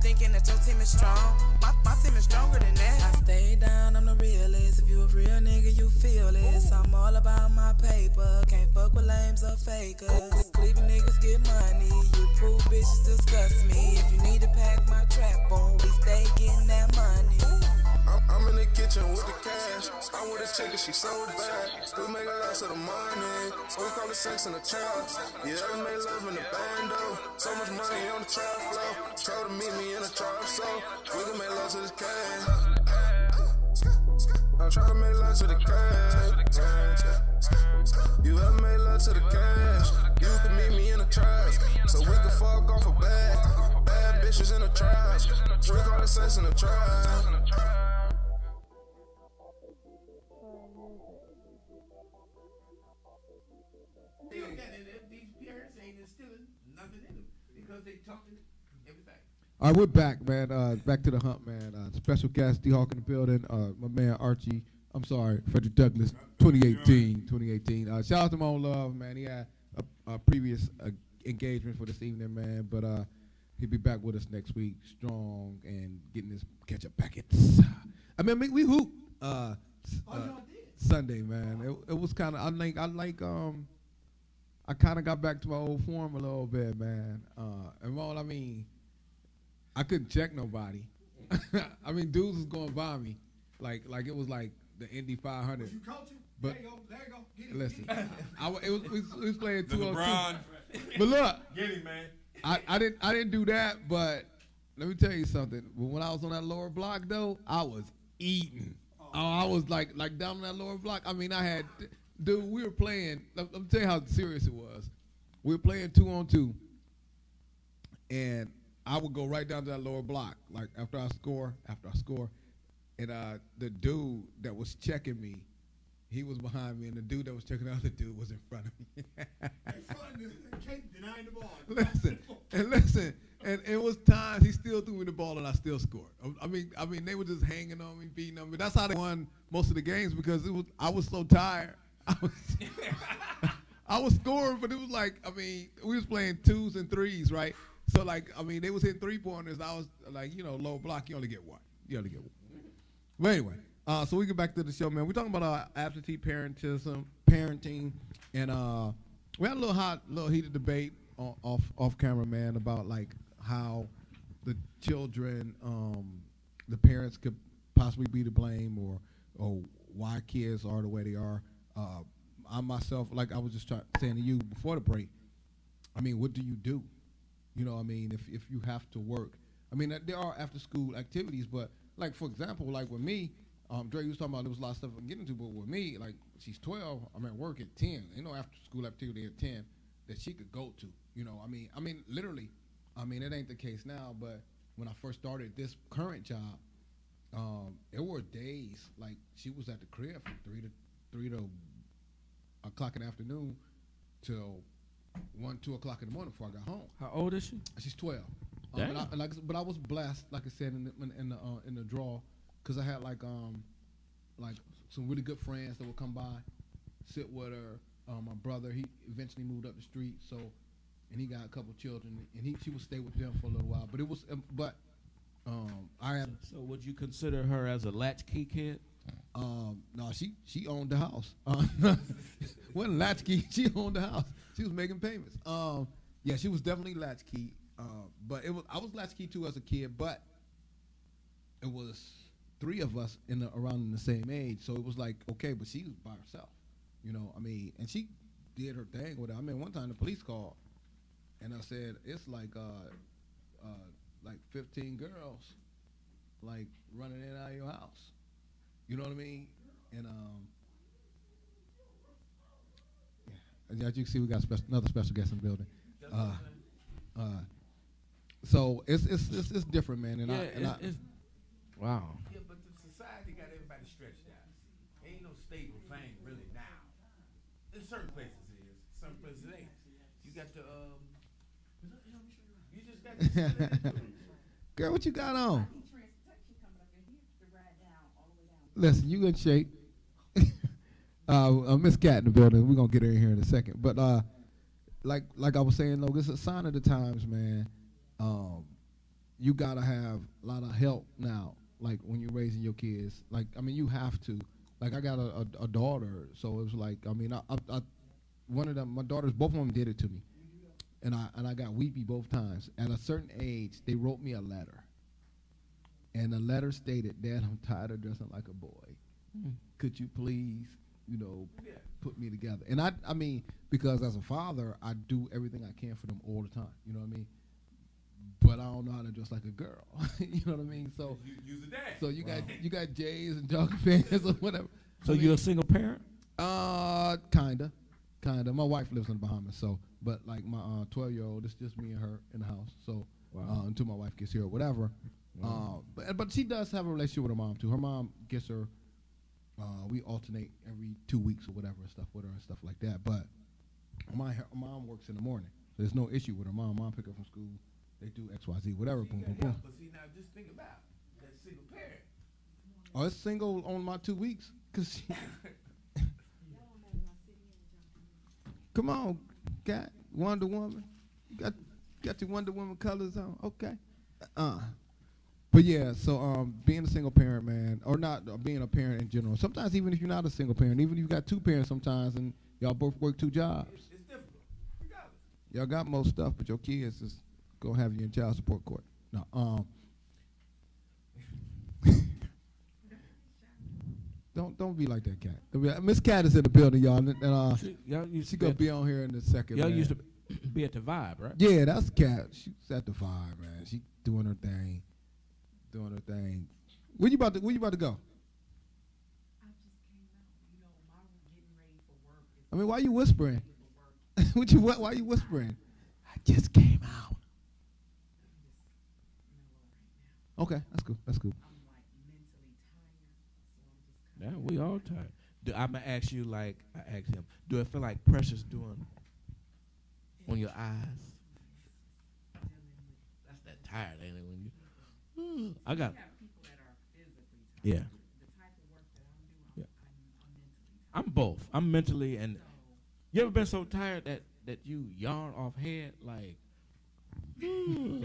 Thinking that your team is strong. My team is stronger than that. I stay down, I'm the realest. If you a real nigga, you feel this. I'm all about my paper. Can't fuck with lames or fakers. Cleveland niggas get money. You prove bitches disgust me. If you need to pack my trap on, we stay getting that money. I'm in the kitchen with the cash. I'm with a chick and she so bad. We make love to the money. We call it sex in the trap. Yeah, we make love in the bando. So much money on the trap floor. Told her meet me in the trap, so we can make love to this cash. I'm trying to make love to the cash. You ever made love to the cash? You can meet me in the trash, so we can fuck off a bag. Bad bitches in the trash. Drink all the sex in the trash. These parents ain't instilling nothing in them because they talking everything. All right, we're back, man. Back to the hump, man. Special guest, D-Hawk in the building. My man Archie. I'm sorry, Frederick Douglass, 2018. Shout out to my own love, man. He had a previous engagement for this evening, man. But he'll be back with us next week, strong and getting his ketchup packets. I mean, we hoop Sunday, man. It was kind of I kind of got back to my old form a little bit, man. And all I mean, I couldn't check nobody. I mean, dudes was going by me, like it was like the Indy 500. Was you coaching? But there you go. Get him. Listen, we was playing 2-on-2. But look, get him, man. I didn't do that, but let me tell you something. When I was on that lower block, though, I was eating. I was like down on that lower block. I mean, dude, we were playing. Let me tell you how serious it was. We were playing 2-on-2, and I would go right down to that lower block, like after I score, and the dude that was checking me, he was behind me, and the dude that was checking the other dude was in front of me. Can't deny the ball. Listen, and it was times he still threw me the ball, and I still scored. I mean, they were just hanging on me, beating on me. That's how they won most of the games because I was so tired. I was scoring, but it was like, I mean, we was playing 2s and 3s, right? So, like, I mean, they was hitting 3-pointers. I was like, low block, you only get one. But anyway, so we get back to the show, man. We're talking about absentee parenting, and we had a little heated debate off camera, man, about like how the children, the parents could possibly be to blame, or why kids are the way they are. I myself, like I was just saying to you before the break, I mean, what do you do? You know, I mean, if you have to work, I mean, there are after school activities, but like for example, like with me, Dre was talking about there was a lot of stuff I'm getting into, but with me, like she's 12, I'm at work at 10. Ain't no after school activity at 10 that she could go to. You know, I mean, literally, I mean, it ain't the case now, but when I first started this current job, there were days like she was at the crib from 3 to o'clock in the afternoon till 1, 2 o'clock in the morning before I got home. How old is she? She's 12. Damn. But I was blessed, like I said in the draw, because I had like some really good friends that would come by, sit with her. My brother, he eventually moved up the street, so, and he got a couple children, and she would stay with them for a little while. But it was, I had. So would you consider her as a latchkey kid? No, she owned the house. Wasn't latchkey. She owned the house. She was making payments. Yeah, she was definitely latchkey. But I was latchkey too as a kid. But it was 3 of us around the same age, so it was like okay. But she was by herself, you know. I mean, and she did her thing with it. I mean, one time the police called, and I said it's like 15 girls, like running in and out of your house. You know what I mean? And yeah, as you can see, we got another special guest in the building. So it's different, man. And yeah, it's wow. Yeah, but the society got everybody stretched out. Ain't no stable thing really now. In certain places it is, certain places it ain't. You got the you just got the girl, what you got on? Listen, you in shape. Miss Cat in the building. We're gonna get her in here in a second. But like I was saying, though, it's a sign of the times, man. You gotta have a lot of help now. Like when you're raising your kids. Like I mean, you have to. Like I got a daughter, so it was like I mean, I one of them, my daughters, both of them did it to me, and I got weepy both times. At a certain age, they wrote me a letter. And the letter stated, Dad, I'm tired of dressing like a boy. Could you please, you know, put me together? And I mean, because as a father, I do everything I can for them all the time. You know what I mean? But I don't know how to dress like a girl. You know what I mean? So use a dad. So you got J's and jogging pants or whatever. So you're a single parent? Kinda. My wife lives in the Bahamas, so but like my 12-year-old, it's just me and her in the house. So until my wife gets here or whatever. But she does have a relationship with her mom too. Her mom gets her. We alternate every 2 weeks or whatever and stuff with her and stuff like that. But my mom works in the morning. So there's no issue with her mom. Mom pick her from school. They do X, Y, Z, whatever. Boom, boom, boom. But see now, just think about that single parent. Oh, it's single on my 2 weeks. Cause come on, got Wonder Woman. You got your Wonder Woman colors on. Okay. But yeah, so being a single parent, man, or not being a parent in general. Sometimes even if you're not a single parent, even if you got 2 parents sometimes and y'all both work 2 jobs. It's difficult. Regardless. Y'all got most stuff, but your kids is gonna have you in child support court. No, don't be like that, Cat. Miss Cat is in the building, y'all, and she gonna be on here in a second. Y'all used to be at the Vibe, right? Yeah, that's Cat. She's at the Vibe, man. She doing her thing. Where you about to go? I just came out. You know, mom was getting ready for work. I mean, why you whispering? Why you whispering? I just came out. Okay, that's cool. I'm like mentally tired, so I'm just. Yeah, we all tired. I'm gonna ask you like I asked him. Do it feel like pressure's doing on your eyes? That's that tired, ain't it? When you. I got. We have people that are physically tired. Yeah. The type of work that I'm doing, I'm mentally tired. I'm both. I'm mentally and. You ever been so tired that you yawn off head like? Oh,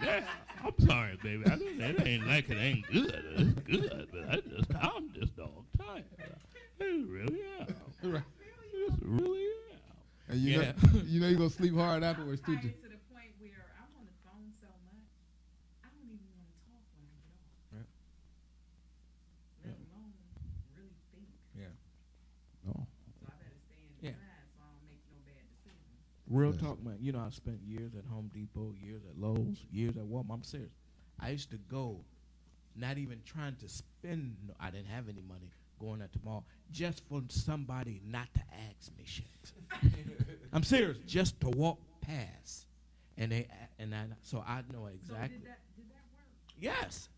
yeah. I'm sorry, baby. It ain't like it ain't good. It's good, but I'm just dog tired. It really am. Right. It really am. And you know you're gonna sleep hard afterwards, too. To the point where I'm on the phone so much, I don't even want to talk when I get off. Right. Let alone really think. Yeah. Real talk, man. You know, I spent years at Home Depot, years at Lowe's, years at Walmart. I'm serious. I used to go, not even trying to spend. No, I didn't have any money going at the mall, just for somebody not to ask me shit. I'm serious, just to walk past, and so I know exactly. So did that work? Yes.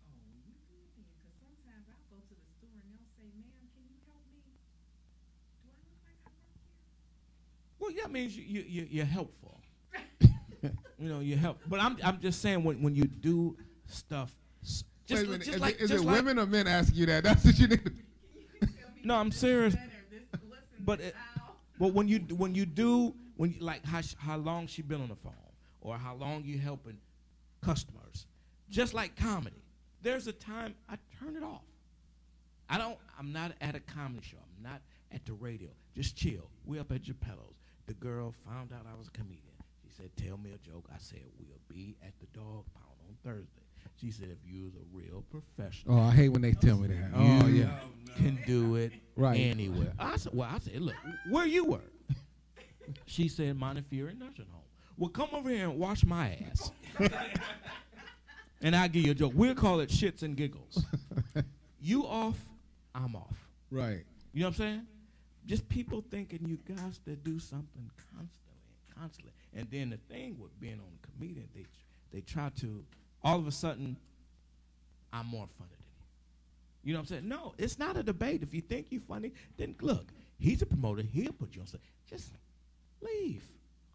Oh, you good then? Because sometimes I'll go to the store and they'll say, "Ma'am, can you help me? Do I look like I work here?" Well, yeah, means you're helpful. You know, you help. But I'm just saying when you do stuff, just, Wait a minute, just is it women or men asking you that? That's what you need. No, I'm serious. But when you like how long she been on the phone, or how long you helping customers, just like comedy. There's a time I turn it off. I'm not at a comedy show. I'm not at the radio. Just chill. We up at Geppetto's. The girl found out I was a comedian. She said, "Tell me a joke." I said, "We'll be at the Dog Pound on Thursday." She said, "If you was a real professional." Oh, I hate when they tell me that. Oh, yeah. Can do it Right. anywhere. I said, look, where you work? She said, Montefiore Nursing Home. Well, come over here and wash my ass. And I'll give you a joke. We'll call it shits and giggles. You off, I'm off. Right. You know what I'm saying? Just people thinking you guys to do something constantly. And then the thing with being on a comedian, they try to, all of a sudden, I'm more funny than you. You know what I'm saying? No, it's not a debate. If you think you're funny, then look, he's a promoter. He'll put you on stage. Just leave.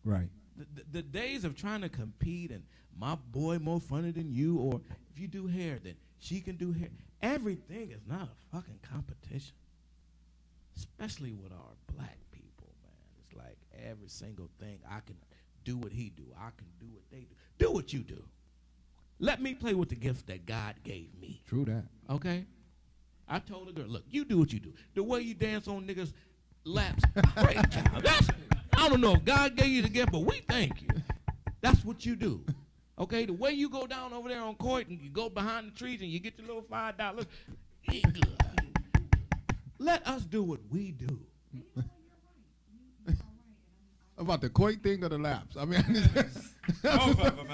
Right. The days of trying to compete and my boy more funny than you, or if you do hair, then she can do hair. Everything is not a fucking competition, especially with our black people, man. It's like every single thing, I can do what he do. I can do what they do. Do what you do. Let me play with the gift that God gave me. True that. Okay? I told the girl, look, you do what you do. The way you dance on niggas' laps, great job. I don't know if God gave you the gift, but we thank you. That's what you do. Okay? The way you go down over there on Coit and you go behind the trees and you get your little $5, you good. Let us do what we do. About the Coit thing or the laps? I mean, Both of them.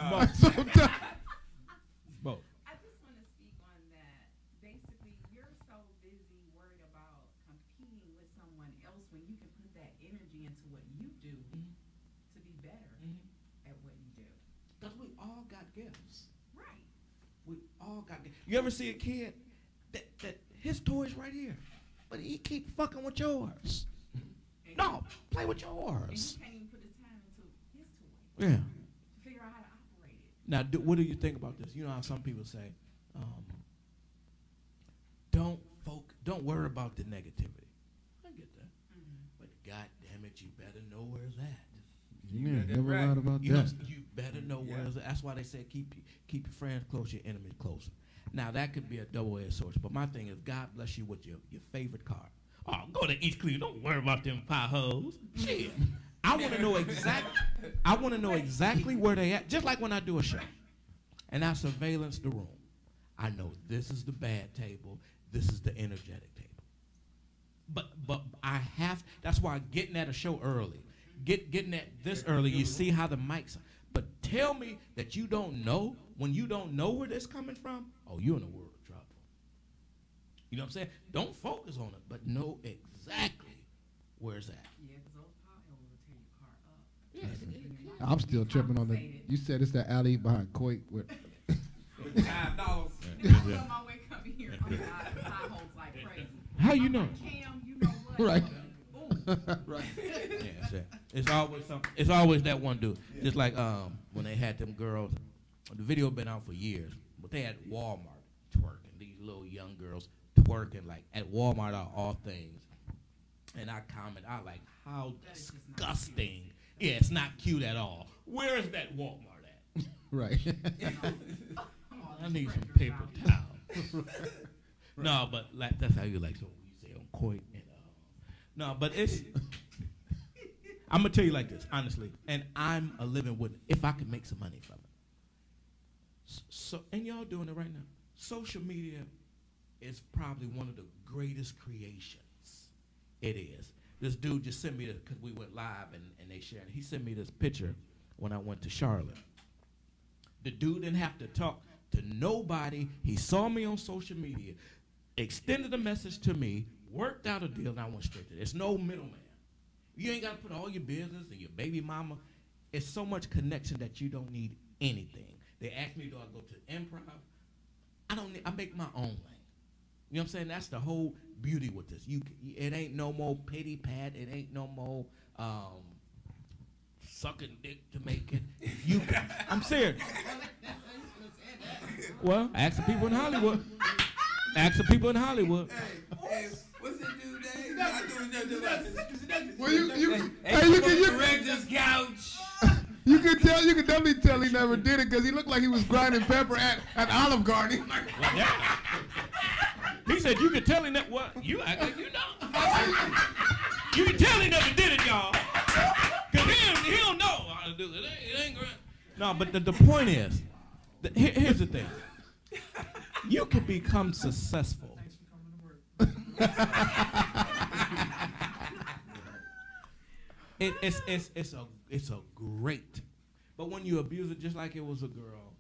Both. I just want to speak on that. Basically, you're so busy worried about competing with someone else when you can put that energy into what you do to be better at what you do. Because we all got gifts. Right. We all got gifts. You ever see a kid that his toy's right here, but he keep fucking with yours? No, play with yours. And he can't even put his time into his toy. Yeah. To figure out how to operate it. Now, what do you think about this? You know how some people say, don't worry about the negativity. I get that. But God damn it, you better know where's that. Yeah, never lied about You that. you better know where's that. That's why they say keep your friends close, your enemies closer. Now, that could be a double-edged sword. But my thing is, God bless you with your favorite car. Oh, go to East Cleveland. Don't worry about them potholes. Shit. I want to know exactly where they at. Just like when I do a show, and I surveillance the room. I know this is the bad table. This is the energetic table. But I have. That's why getting at a show early, getting at this early. You see how the mics. But tell me that you don't know when you don't know where this coming from. Oh, you're in a world of trouble. You know what I'm saying? Don't focus on it, but know exactly where's that. Yeah, because those potholes will tear your car up. Yeah. I'm still tripping on the. You said it's the alley behind Coit with. $5. I'm on my way coming here. Oh, God, potholes like crazy. How you know? Cam, you know what? Right. Right. Yeah, it's always something. It's always that one dude. Just like when they had them girls. The video been out for years, but they had Walmart twerking. These little young girls twerking like at Walmart are all things. And I comment, I like how disgusting. Yeah, it's not cute at all. Where is that Walmart at? Right. I need some paper towel. No, but like that's how you like so you say on Coit and no, but it's I'm gonna tell you like this, honestly, and I'm a living witness. If I could make some money from it. So and y'all doing it right now. Social media is probably one of the greatest creations. It is. This dude just sent me this, because we went live and they shared. He sent me this picture when I went to Charlotte. The dude didn't have to talk to nobody. He saw me on social media, extended a message to me, worked out a deal, and I went straight to it. There's no middleman. You ain't got to put all your business and your baby mama. It's so much connection that you don't need anything. They asked me, do I go to improv? I don't need, I make my own lane. You know what I'm saying? That's the whole beauty with this. It ain't no more pity pat. It ain't no more sucking dick to make it. I'm serious. Well, ask the people in Hollywood. Ask the people in Hollywood. Hey, what's that dude name? Well, you Director's couch. You can definitely tell he never did it because he looked like he was grinding pepper at Olive Garden. He said you can tell him that what you act like you know. You can tell he never did it, y'all. Cause he don't know how to do it. It ain't great. No, but the point is, here's the thing. You can become successful. It's a great, but when you abuse it, just like it was a girl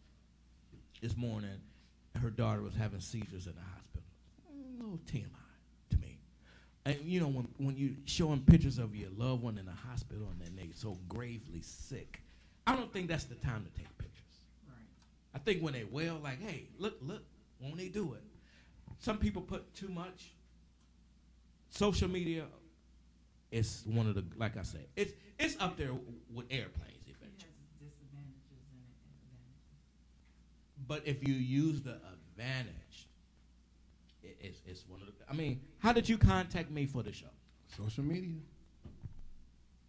this morning, her daughter was having seizures in the hospital. A little TMI to me. And you know, when you showing pictures of your loved one in the hospital and then they so gravely sick, I don't think that's the time to take pictures. Right. I think when they well, like, hey, look, won't they do it? Some people put too much. Social media is one of the, like I said, it's up there with airplanes eventually. It has disadvantages and advantages. But if you use the advantage, it's one of the, I mean, how did you contact me for the show? Social media.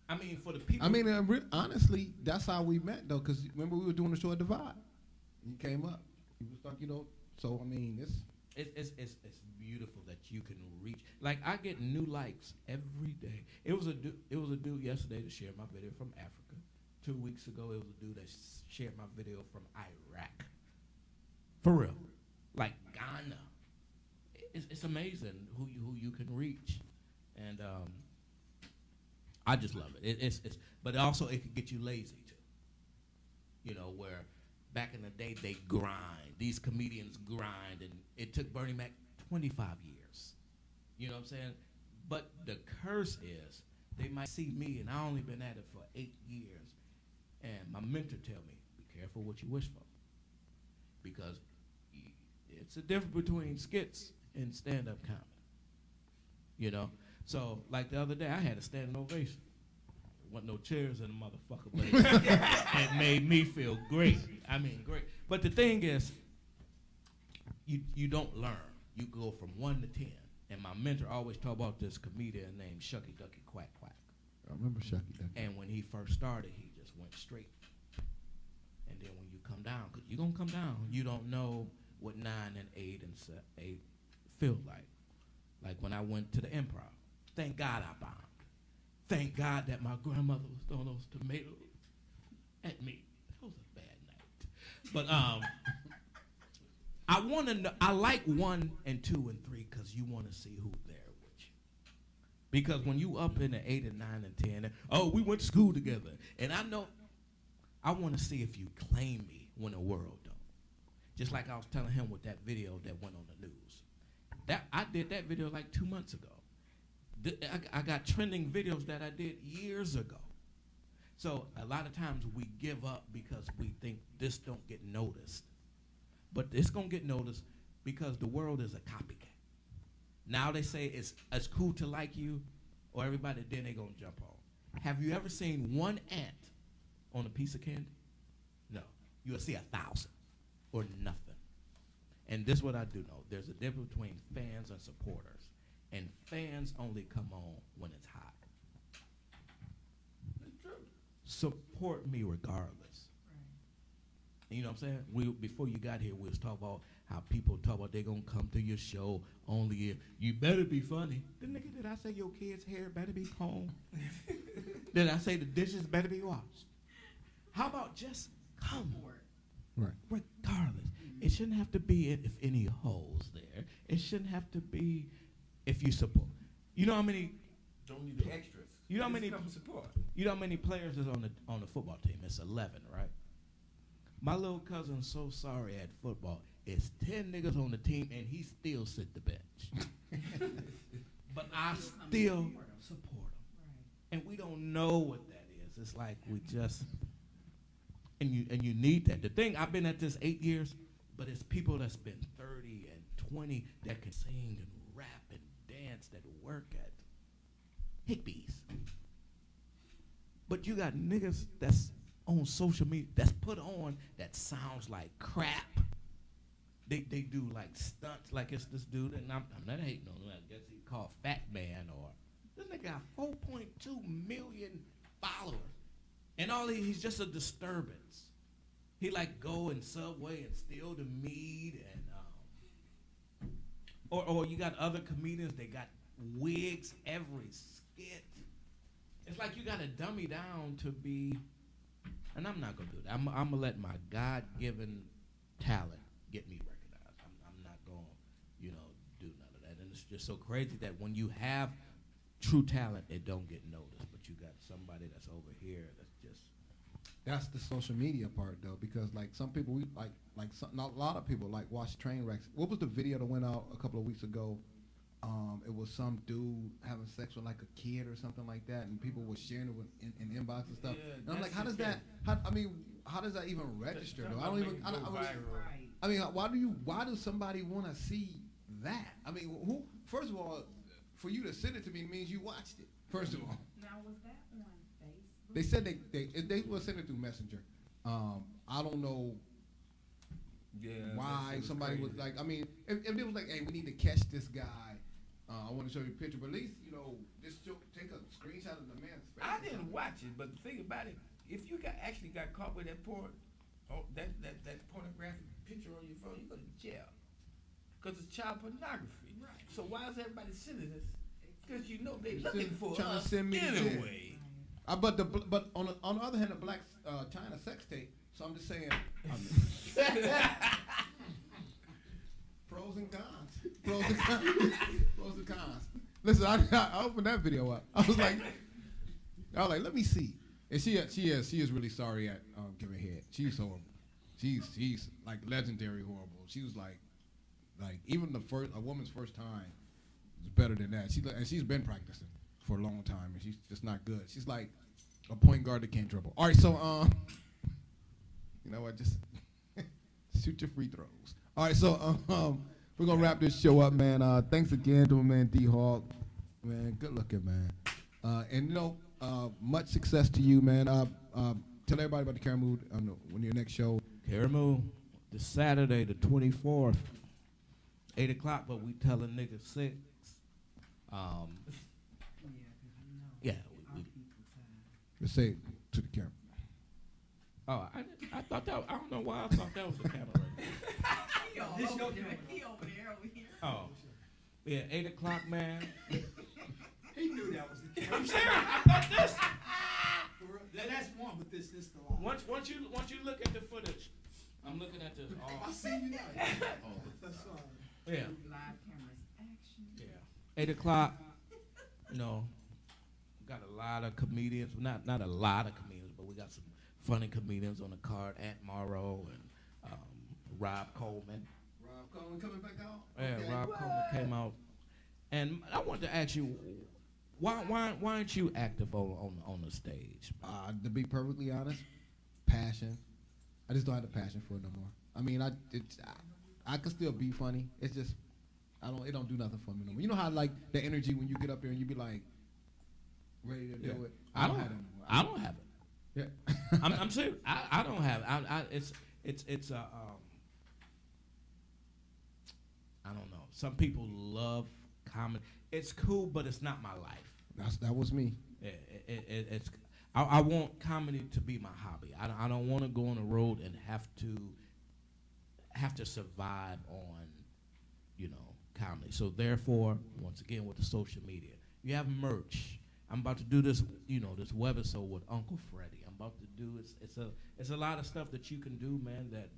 I mean, for the people. I mean, honestly, that's how we met, though, because remember we were doing the show at Divide. You came up. You was like, you know, so, I mean, it's beautiful that you can reach. Like, I get new likes every day. It was a dude yesterday that shared my video from Africa. 2 weeks ago, it was a dude that shared my video from Iraq. For real. Like Ghana. It's amazing who you can reach. And I just love it. But also it can get you lazy too. You know, where back in the day they grind. These comedians grind, and it took Bernie Mac 25 years. You know what I'm saying? But the curse is they might see me, and I only been at it for 8 years, and my mentor tell me, be careful what you wish for, because it's a difference between skits and stand-up comedy. You know? So, like the other day, I had a standing ovation. There wasn't no chairs in the motherfucker, but it made me feel great. I mean, great. But the thing is, you don't learn. You go from 1 to 10. And my mentor always talked about this comedian named Shucky Ducky Quack Quack. I remember Shucky Ducky. And when he first started, he just went straight. And then when you come down, because you're going to come down, you don't know what 9 and 8 and 8 feel like. Like when I went to the improv. Thank God I bombed. Thank God that my grandmother was throwing those tomatoes at me. That was a bad night. But I want to know. I like 1 and 2 and 3 because you want to see who's there with you. Because when you up in the 8 and 9 and 10, oh, we went to school together, and I know. I want to see if you claim me when the world don't. Just like I was telling him with that video that went on the news. I did that video like 2 months ago. I got trending videos that I did years ago. So a lot of times we give up because we think this don't get noticed. But it's going to get noticed because the world is a copycat. Now they say it's cool to like you, or everybody, then they're going to jump on. Have you ever seen one ant on a piece of candy? No. You'll see 1,000 or nothing. And this is what I do know. There's a difference between fans and supporters. And fans only come on when it's hot. That's true. Support me regardless. You know what I'm saying? Before you got here, we was talking about how people talk about they're going to come to your show only if you better be funny. Did I say your kid's hair better be combed? Did I say the dishes better be washed? How about just come? Right. Regardless. It shouldn't have to be if any holes there. It shouldn't have to be if you support. You know how many Don't need the extras. You know how many come support. You know how many players is on the football team? It's 11, right? My little cousin's so sorry at football. It's 10 niggas on the team, and he still sit the bench. But I still support him. And we don't know what that is. It's like we just, and you need that. The thing, I've been at this 8 years, but it's people that's been 30 and 20 that can sing and rap and dance that work at Higbee's. But you got niggas that's on social media that's put on that sounds like crap. They do like stunts, like it's this dude, and I'm not hating on him. I guess he called Fat Man, or this nigga got 4.2 million followers, and he's just a disturbance. He like go in Subway and steal the meat, and or you got other comedians, they got wigs every skit. It's like you got to dummy down to be, and I'm not gonna do that. I'm gonna let my God-given talent get me recognized. I'm not gonna, do none of that. And it's just so crazy that when you have true talent, it don't get noticed. But you got somebody that's over here that's just. That's the social media part, though, because like some people, a lot of people like watch train wrecks. What was the video that went out a couple of weeks ago? It was some dude having sex with like a kid or something like that, and people were sharing it in inbox and stuff. Yeah, and I'm like, how does that even register though? I mean, why does somebody want to see that? I mean, first of all, for you to send it to me means you watched it. First of all. Now, was that on Facebook? They said they will send it through Messenger. I don't know why somebody was like. I mean, if it was like, hey, we need to catch this guy. I want to show you a picture, but at least just take a screenshot of the man's face. I didn't watch it, but the thing about it, if you actually got caught with that that pornographic picture on your phone, you go to jail because it's child pornography. Right. So why is everybody sending this? Because they looking for trying us to send me anyway. But on the other hand, the Black China sex tape. So I'm just saying. Pros and cons. Pros and cons. Pros and cons. Listen, I opened that video up. I was like, let me see. And she is really sorry at giving head. She's horrible. She's like legendary horrible. She was like even a woman's first time is better than that. She's been practicing for a long time, and she's just not good. She's like a point guard that can't dribble. All right, so you know what? Just shoot your free throws. All right, so we're gonna wrap this show up, man. Thanks again to my man D-Hawk. Man, good looking, man. And much success to you, man. Tell everybody about the Caramoo when your next show. Caramoo, this Saturday, the 24th, 8 o'clock, but we telling niggas 6. Yeah, Let's say it to the camera. Oh, I thought that. I don't know why I thought that was the camera. He over there. Oh, yeah, 8 o'clock, man. He knew that was the camera. I'm serious. I thought this. That's one, but this the line. Once you look at the footage, I'm looking at this. I see you now. That's yeah. Live cameras action. Yeah. 8 o'clock. Got a lot of comedians. Not a lot of comedians, but we got some funny comedians on the card. Aunt Morrow and Rob Coleman. Rob Coleman coming back out? Yeah, Okay. Rob Coleman came out. And I wanted to ask you, why aren't you active on the stage? To be perfectly honest, passion. I just don't have the passion for it no more. I mean, I can still be funny. It's just it don't do nothing for me no more. You know how like the energy when you get up there and you be like ready to do it. I don't have it. Yeah. I'm serious. I don't have it. It's I don't know. Some people love comedy. It's cool, but it's not my life. That was me. It's I want comedy to be my hobby. I don't want to go on the road and have to survive on, comedy. So therefore, once again, with the social media, you have merch. I'm about to do this, this webisode with Uncle Freddie. I'm about to do it's a lot of stuff that you can do, man. That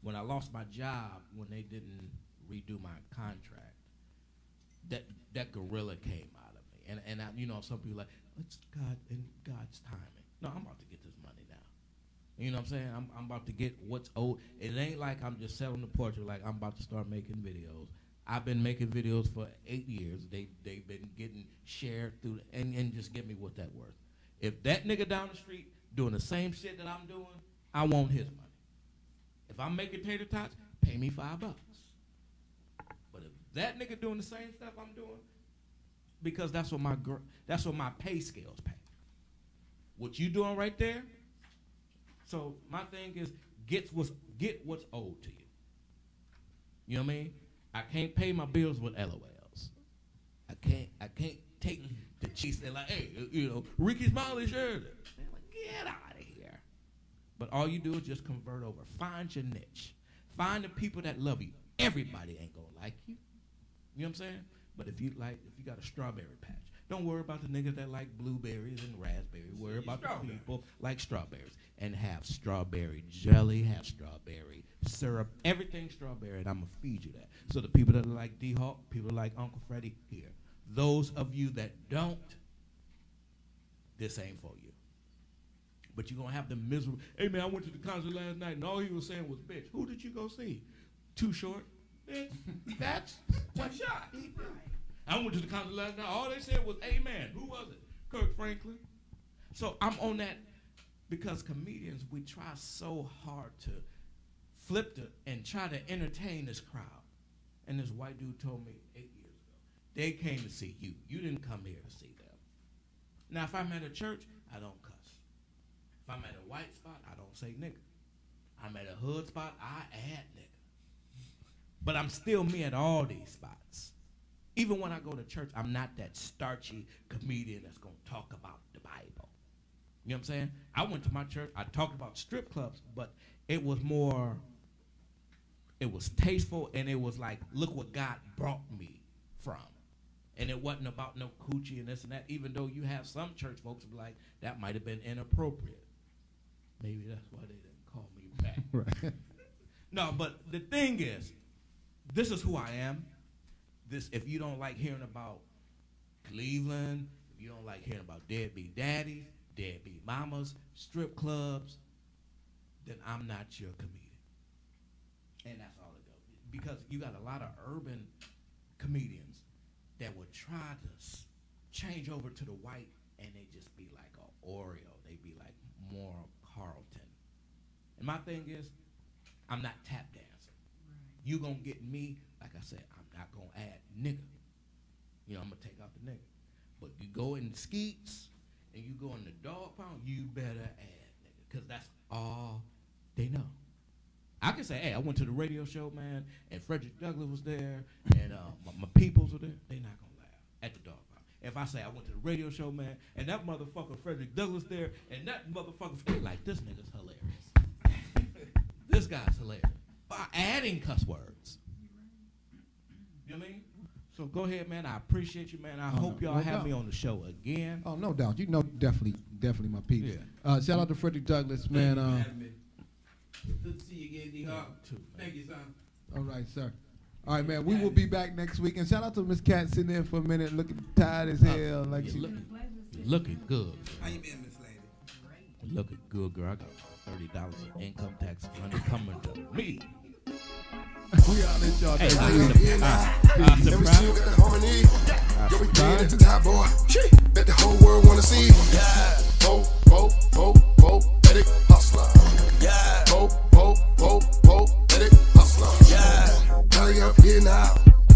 when I lost my job, when they didn't redo my contract, that gorilla came out of me. And I, you know, some people are like, it's God in God's timing. No, I'm about to get this money now. You know what I'm saying? I'm about to get what's owed. It ain't like I'm just selling the portrait like I'm about to start making videos. I've been making videos for 8 years. They've been getting shared through, and just give me what that worth. If that nigga down the street doing the same shit that I'm doing, I want his money. If I'm making tater tots, pay me $5. But if that nigga doing the same stuff I'm doing, because that's what my pay scales pay. What you doing right there? So my thing is get what's owed to you. You know what I mean? I can't pay my bills with LOLs. I can't take the cheese and like, hey, you know, Ricky Smiley shared it. Like, get out of here. But all you do is just convert over. Find your niche. Find the people that love you. Everybody ain't gonna like you. You know what I'm saying? But if you got a strawberry patch, don't worry about the niggas that like blueberries and raspberries. Worry about the people like strawberries. And have strawberry jelly, have strawberry syrup, everything strawberry, and I'm going to feed you that. So the people that like D-Hawk, people like Uncle Freddie, here. Those of you that don't, this ain't for you. But you're going to have the miserable, hey man, I went to the concert last night and all he was saying was, bitch, who did you go see? Too Short? Bitch, that's one shot. I went to the concert last night, all they said was, amen. Who was it? Kirk Franklin. So I'm on that. Because comedians, we try so hard to flip and try to entertain this crowd. And this white dude told me 8 years ago, they came to see you. You didn't come here to see them. Now, if I'm at a church, I don't cuss. If I'm at a white spot, I don't say nigga. I'm at a hood spot, I add nigga. But I'm still me at all these spots. Even when I go to church, I'm not that starchy comedian that's going to talk about the Bible. You know what I'm saying? I went to my church. I talked about strip clubs, but it was more, it was tasteful, and it was like, look what God brought me from. And it wasn't about no coochie and this and that, even though you have some church folks who be like, that might have been inappropriate. Maybe that's why they didn't call me back. Right. No, but the thing is, this is who I am. This, if you don't like hearing about Cleveland, if you don't like hearing about deadbeat daddies, deadbeat mamas, strip clubs, then I'm not your comedian. And that's all it goes. Because you got a lot of urban comedians that would try to change over to the white, and they just be like a Oreo. They be like more Carlton. And my thing is, I'm not tap dancing. Right. You gonna get me, like I said, I'm not gonna add nigga. You know, I'm gonna take out the nigga. But you go in the skeets, and you go in the dog pound, you better add nigga, because that's all they know. I can say, hey, I went to the radio show, man, and Frederick Douglass was there, and my peoples were there. They're not going to laugh at the dog pound. If I say I went to the radio show, man, and that motherfucker Frederick Douglass there, and that motherfucker, they like, this nigga's hilarious. This guy's hilarious. By adding cuss words. You know what I mean? So go ahead, man. I appreciate you, man. I hope y'all have me on the show again. Oh, no doubt. You know, definitely my peeps. Yeah. Shout out to Frederick Douglass, man. Good to see you again, D-Hawk. Thank you, son. All right, sir. All right, man. We will be back next week. And shout out to Miss Cat sitting there for a minute, looking tired as hell. Like she looking good. How you been, Miss Lady? Looking good, girl. I got $30 in income tax money coming to me. We out at y'all. Hey, we still got the harmony. Yeah, we been at the top, boy. Bet the whole world wanna see. Yeah. Let it hustler. Yeah. Let it hustler. Yeah. Hurry up here now.